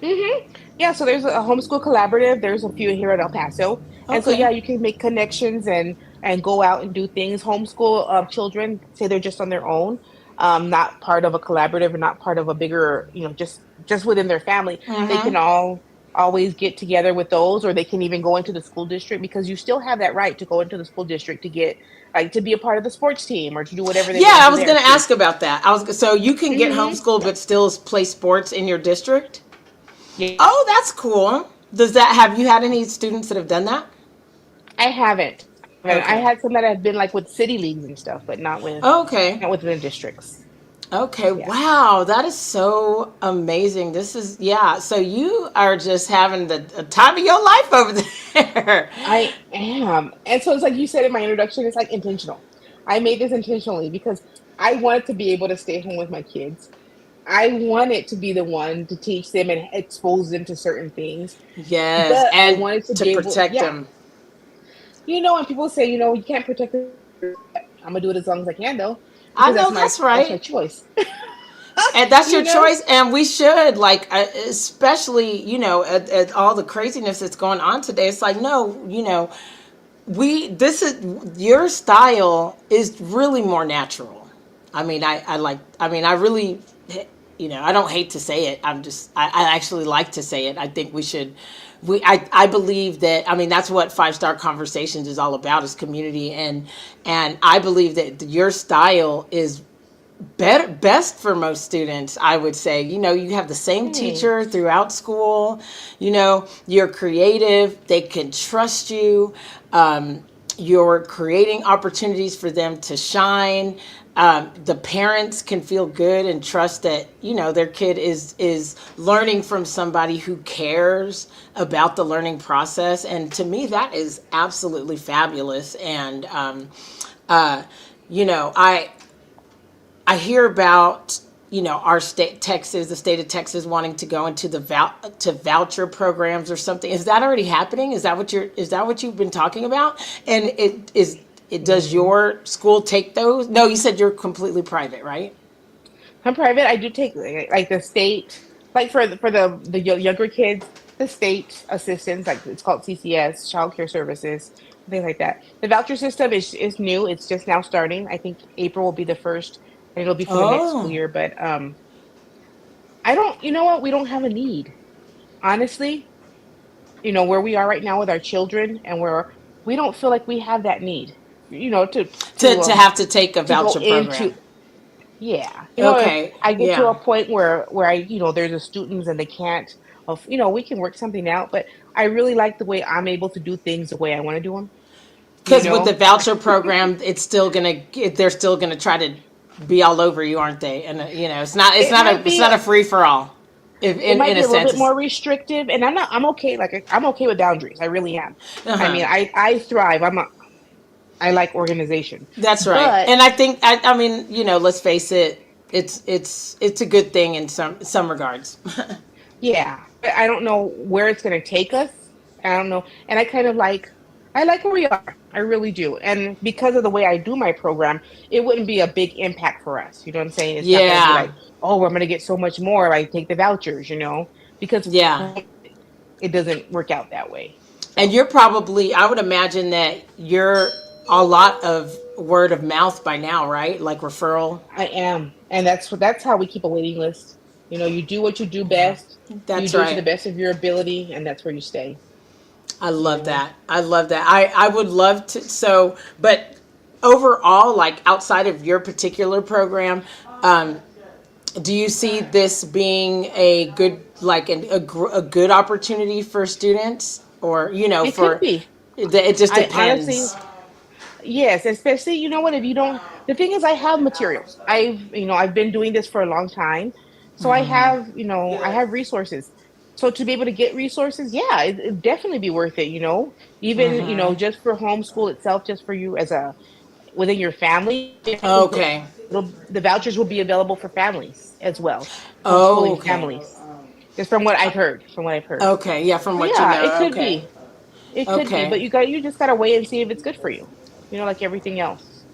B: Yeah, so there's a homeschool collaborative. There's a few here at El Paso, and so
A: Okay.
B: yeah, you can make connections and go out and do things. Homeschool children say they're just on their own, not part of a collaborative or not part of a bigger, just within their family. They can all always get together with those, or they can even go into the school district because you still have that right to go into the school district to get like to be a part of the sports team or to do whatever they
A: Yeah,
B: want to
A: I
B: do
A: was
B: there
A: going to
B: too.
A: ask about that. So you can get homeschooled but still play sports in your district? Oh,
B: Yes,
A: that's cool. Does that have you had any students that have done that?
B: I haven't. I
A: Okay.
B: had some that have been like with city leagues and stuff, but
A: Okay.
B: not within the districts.
A: Okay.
B: Yeah,
A: Wow, that is so amazing. This is yeah. So you are just having the time of your life over there.
B: I am. And so it's like you said in my introduction, it's like intentional. I made this intentionally because I wanted to be able to stay home with my kids. I wanted to be the one to teach them and expose them to certain things,
A: Yes,
B: but I
A: and
B: wanted to
A: to
B: be able,
A: protect
B: yeah.
A: them.
B: And people say, you can't protect them, but I'm gonna do it as long as I can, though,
A: I
B: because
A: know
B: that's
A: that's
B: my
A: right.
B: choice.
A: And that's your
B: you know?
A: choice, and we should especially at all the craziness that's going on today. It's like no, we this is your style is really more natural. I really, I don't hate to say it. I actually like to say it. I think we should I believe that, that's what 5 Star Conversations is all about, is community. And I believe that your style is best for most students. I would say, you have the same teacher
B: Thanks.
A: throughout school. You're creative, they can trust you. You're creating opportunities for them to shine. The parents can feel good and trust that their kid is learning from somebody who cares about the learning process. And to me, that is absolutely fabulous. And uh, I hear about our state, Texas, the state of Texas, wanting to go into to voucher programs or something. Is that already happening? Is that what you've been talking about? And does
B: Mhm.
A: your school take those? No, you said you're completely private, right?
B: I'm private. I do take like the state, like for the younger kids, the state assistance, like it's called CCS, Child Care Services, things like that. The voucher system is new. It's just now starting. I think April will be the first, and it'll be for the next school
A: Oh,
B: year. But I don't. You know what? We don't have a need, honestly. Where we are right now with our children, and where we don't feel like we have that need. To to
A: to have to take a
B: to go
A: voucher program.
B: into. Yeah. If
A: Okay,
B: I get to
A: yeah.
B: a point where there's a students and they can't we can work something out, but I really like the way I'm able to do things the way I want to do them, you
A: Because with the
B: know.
A: voucher program, they're still gonna try to be all over you, aren't they? And
B: It might
A: it's
B: be
A: not a free for all. If
B: it
A: in
B: might be
A: a
B: a little
A: sense,
B: bit more restrictive, and I'm okay, like I'm okay with boundaries. I really am. I
A: uh-huh.
B: mean, I thrive. I like organization.
A: That's right.
B: But
A: And I think let's face it, it's a good thing in some regards.
B: yeah, I don't know where it's going to take us. I don't know. And I like where we are. I really do. And because of the way I do my program, it wouldn't be a big impact for us. You know what I'm saying? It's not going to be
A: Yeah,
B: like, oh, we're going to get so much more if I take the vouchers, because
A: yeah.
B: it doesn't work out that way.
A: And
B: So
A: you're probably, I would imagine that you're a lot of word of mouth by now, right? Like referral.
B: I am, and that's how we keep a waiting list. You do what you do best. You
A: That's
B: do it to
A: right.
B: the best of your ability, and that's where you stay.
A: I
B: You
A: love
B: know,
A: that. I love that. I would love to. So, but overall, like outside of your particular program, do you see this being a good, like a good opportunity for students, or
B: it could
A: for
B: be.
A: it just
B: I honestly,
A: depends.
B: yes, especially what, if you don't. The thing is, I have materials. I've been doing this for a long time, so I have resources. So to be able to get resources, yeah, it'd definitely be worth it. Even just for homeschool itself, just for you as a within your family,
A: Okay.
B: the vouchers will be available for families as well,
A: Oh,
B: homeschooling
A: okay.
B: families. Just from what I've heard,
A: Okay. Yeah, from
B: So
A: what you
B: yeah,
A: know. Okay.
B: it could be, but
A: Okay.
B: you just gotta wait and see if it's good for you. Like everything else.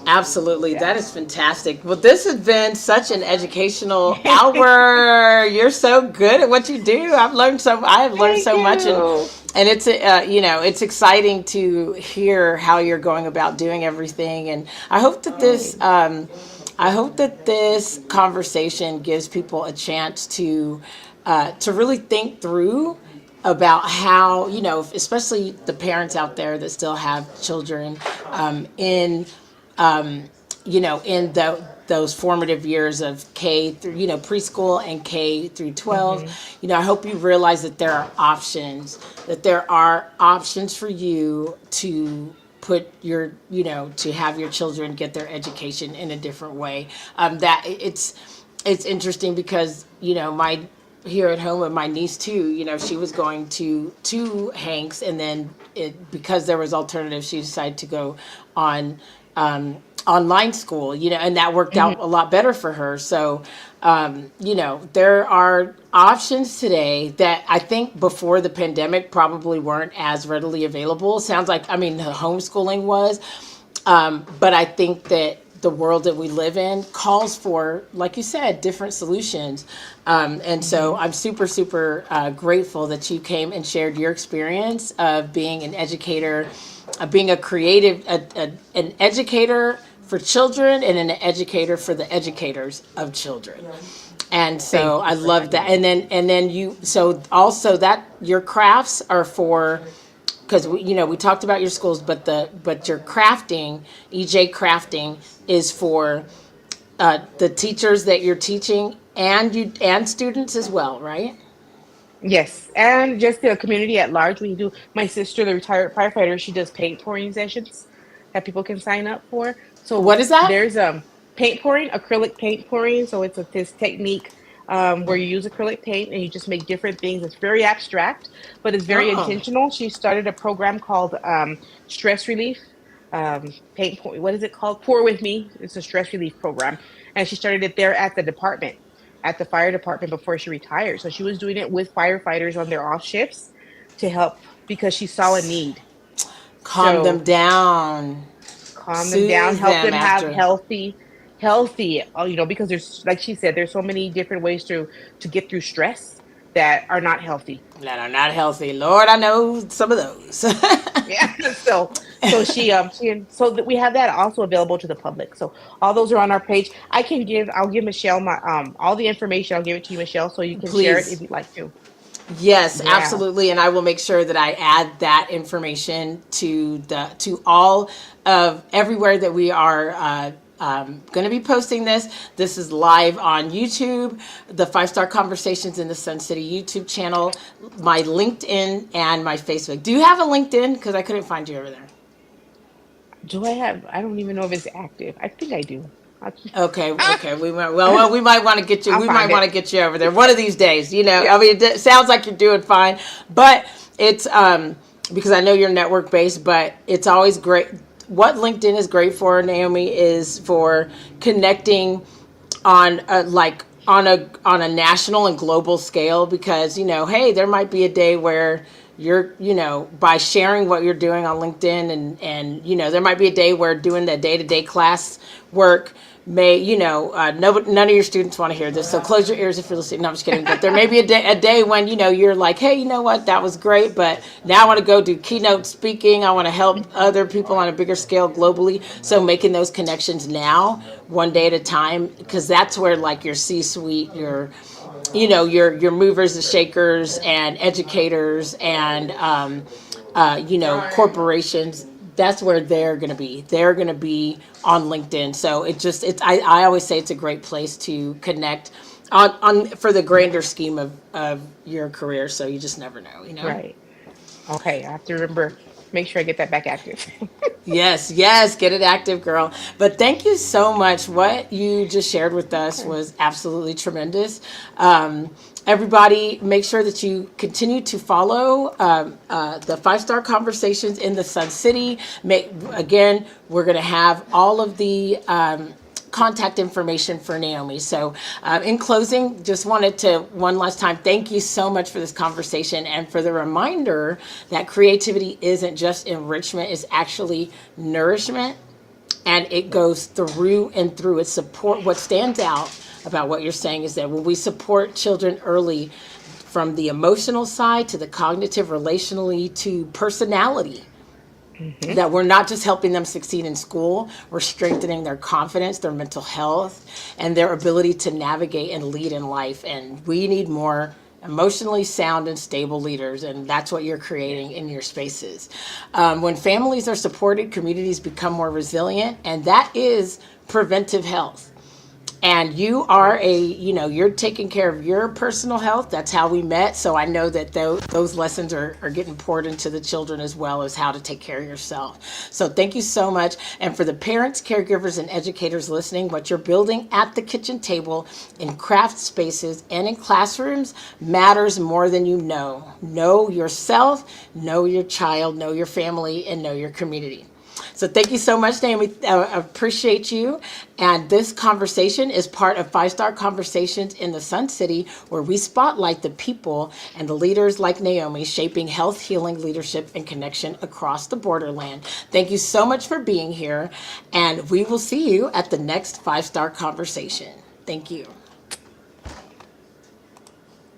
A: Absolutely. That
B: Yeah.
A: is fantastic. Well, this has been such an educational hour. You're so good at what you do. I have learned
B: Thank
A: so much,
B: you.
A: and it's it's exciting to hear how you're going about doing everything, and
B: Hey.
A: I hope that this conversation gives people a chance to really think through about how, especially the parents out there that still have children in in those formative years of K through, preschool and K through 12.
B: Hmm.
A: I hope you realize that there are options for you to put to have your children get their education in a different way. That it's interesting because, my here at home with my niece too, she was going to Hanks, and then because there was alternatives, she decided to go on online school, and that worked
B: Hmm.
A: out a lot better for her. So, there are options today that I think before the pandemic probably weren't as readily available. Sounds like, I mean, the homeschooling was, but I think that the world that we live in calls for, like you said, different solutions. And so
B: Hmm.
A: I'm super, super grateful that you came and shared your experience of being an educator, being a creative, an educator for children and an educator for the educators of children. And so
B: Thank
A: I
B: you for
A: love
B: having
A: that.
B: me.
A: And then so also that your crafts are for, because we talked about your schools, but your crafting, EJ crafting, is for the teachers that you're teaching and students as well, right?
B: Yes, and just the community at large. We do. My sister, the retired firefighter, she does paint pouring sessions that people can sign up for. So
A: What is that?
B: there's paint pouring, acrylic paint pouring. So it's this technique where you use acrylic paint and you just make different things. It's very abstract, but it's very
A: Oh,
B: intentional. She started a program called Stress Relief. Paint pour, what is it called? Pour with Me. It's a stress relief program, and she started it there at the department, at the fire department before she retired. So she was doing it with firefighters on their off shifts to help because she saw a need.
A: calm them
B: So
A: down,
B: calm them down,
A: soothe
B: help
A: them
B: them have
A: after.
B: healthy, because there's, like she said, there's so many different ways to get through stress that are not healthy.
A: That are not healthy. Lord, I know some of those.
B: Yeah. So that we have that also available to the public. So all those are on our page. I'll give Michelle my all the information. I'll give it to you, Michelle, so you can share it if
A: Please.
B: you'd like to.
A: Yes,
B: Yeah.
A: absolutely, and I will make sure that I add that information to all of everywhere that we are going to be posting this. This is live on YouTube, the Five Star Conversations in the Sun City YouTube channel, my LinkedIn, and my Facebook. Do you have a LinkedIn? Because I couldn't find you over there.
B: Do I have? I don't even know if it's active. I think I do.
A: Okay,
B: Ah,
A: okay. We might want to get you.
B: I'll
A: We might
B: find
A: want
B: it.
A: to get you over there one of these days.
B: Yeah.
A: I mean, it sounds like you're doing fine, but it's because I know you're network based, but it's always great. What LinkedIn is great for, Naomi, is for connecting on a national and global scale, because hey, there might be a day where you're, by sharing what you're doing on LinkedIn, and there might be a day where doing the day-to-day class work may, none of your students want to hear this, so close your ears if you're listening. No, I'm just kidding. But there may be a day when, you're like, hey, you know what, that was great, but now I want to go do keynote speaking. I want to help other people on a bigger scale globally. So making those connections now, one day at a time, because that's where like your C-suite, your movers and shakers and educators and corporations, that's where they're going to be. They're going to be on LinkedIn. So I always say it's a great place to connect on for the grander scheme of your career. So you just never know.
B: Right. Okay. I have to remember, make sure I get that back active.
A: Yes, yes, get it active, girl. But thank you so much. What you just shared with us
B: Sure.
A: was absolutely tremendous. Everybody, make sure that you continue to follow the 5 Star Conversations in the Sun City. Again, we're going to have all of the contact information for Naomi. So, in closing, just wanted to one last time thank you so much for this conversation and for the reminder that creativity isn't just enrichment, it's actually nourishment, and it goes through and through. It support what stands out about what you're saying is that when we support children early, from the emotional side to the cognitive, relationally to personality,
B: Hmm.
A: that we're not just helping them succeed in school, we're strengthening their confidence, their mental health, and their ability to navigate and lead in life. And we need more emotionally sound and stable leaders, and that's what you're creating in your spaces. When families are supported, communities become more resilient, and that is preventive health. And you are you're taking care of your personal health. That's how we met. So I know that those lessons are getting poured into the children as well as how to take care of yourself. So thank you so much. And for the parents, caregivers, and educators listening, what you're building at the kitchen table, in craft spaces, and in classrooms matters more than you know. Know yourself, know your child, know your family, and know your community. So thank you so much, Naomi. I appreciate you. And this conversation is part of 5 Star Conversations in the Sun City, where we spotlight the people and the leaders like Naomi shaping health, healing, leadership, and connection across the borderland. Thank you so much for being here. And we will see you at the next 5 Star Conversation. Thank you.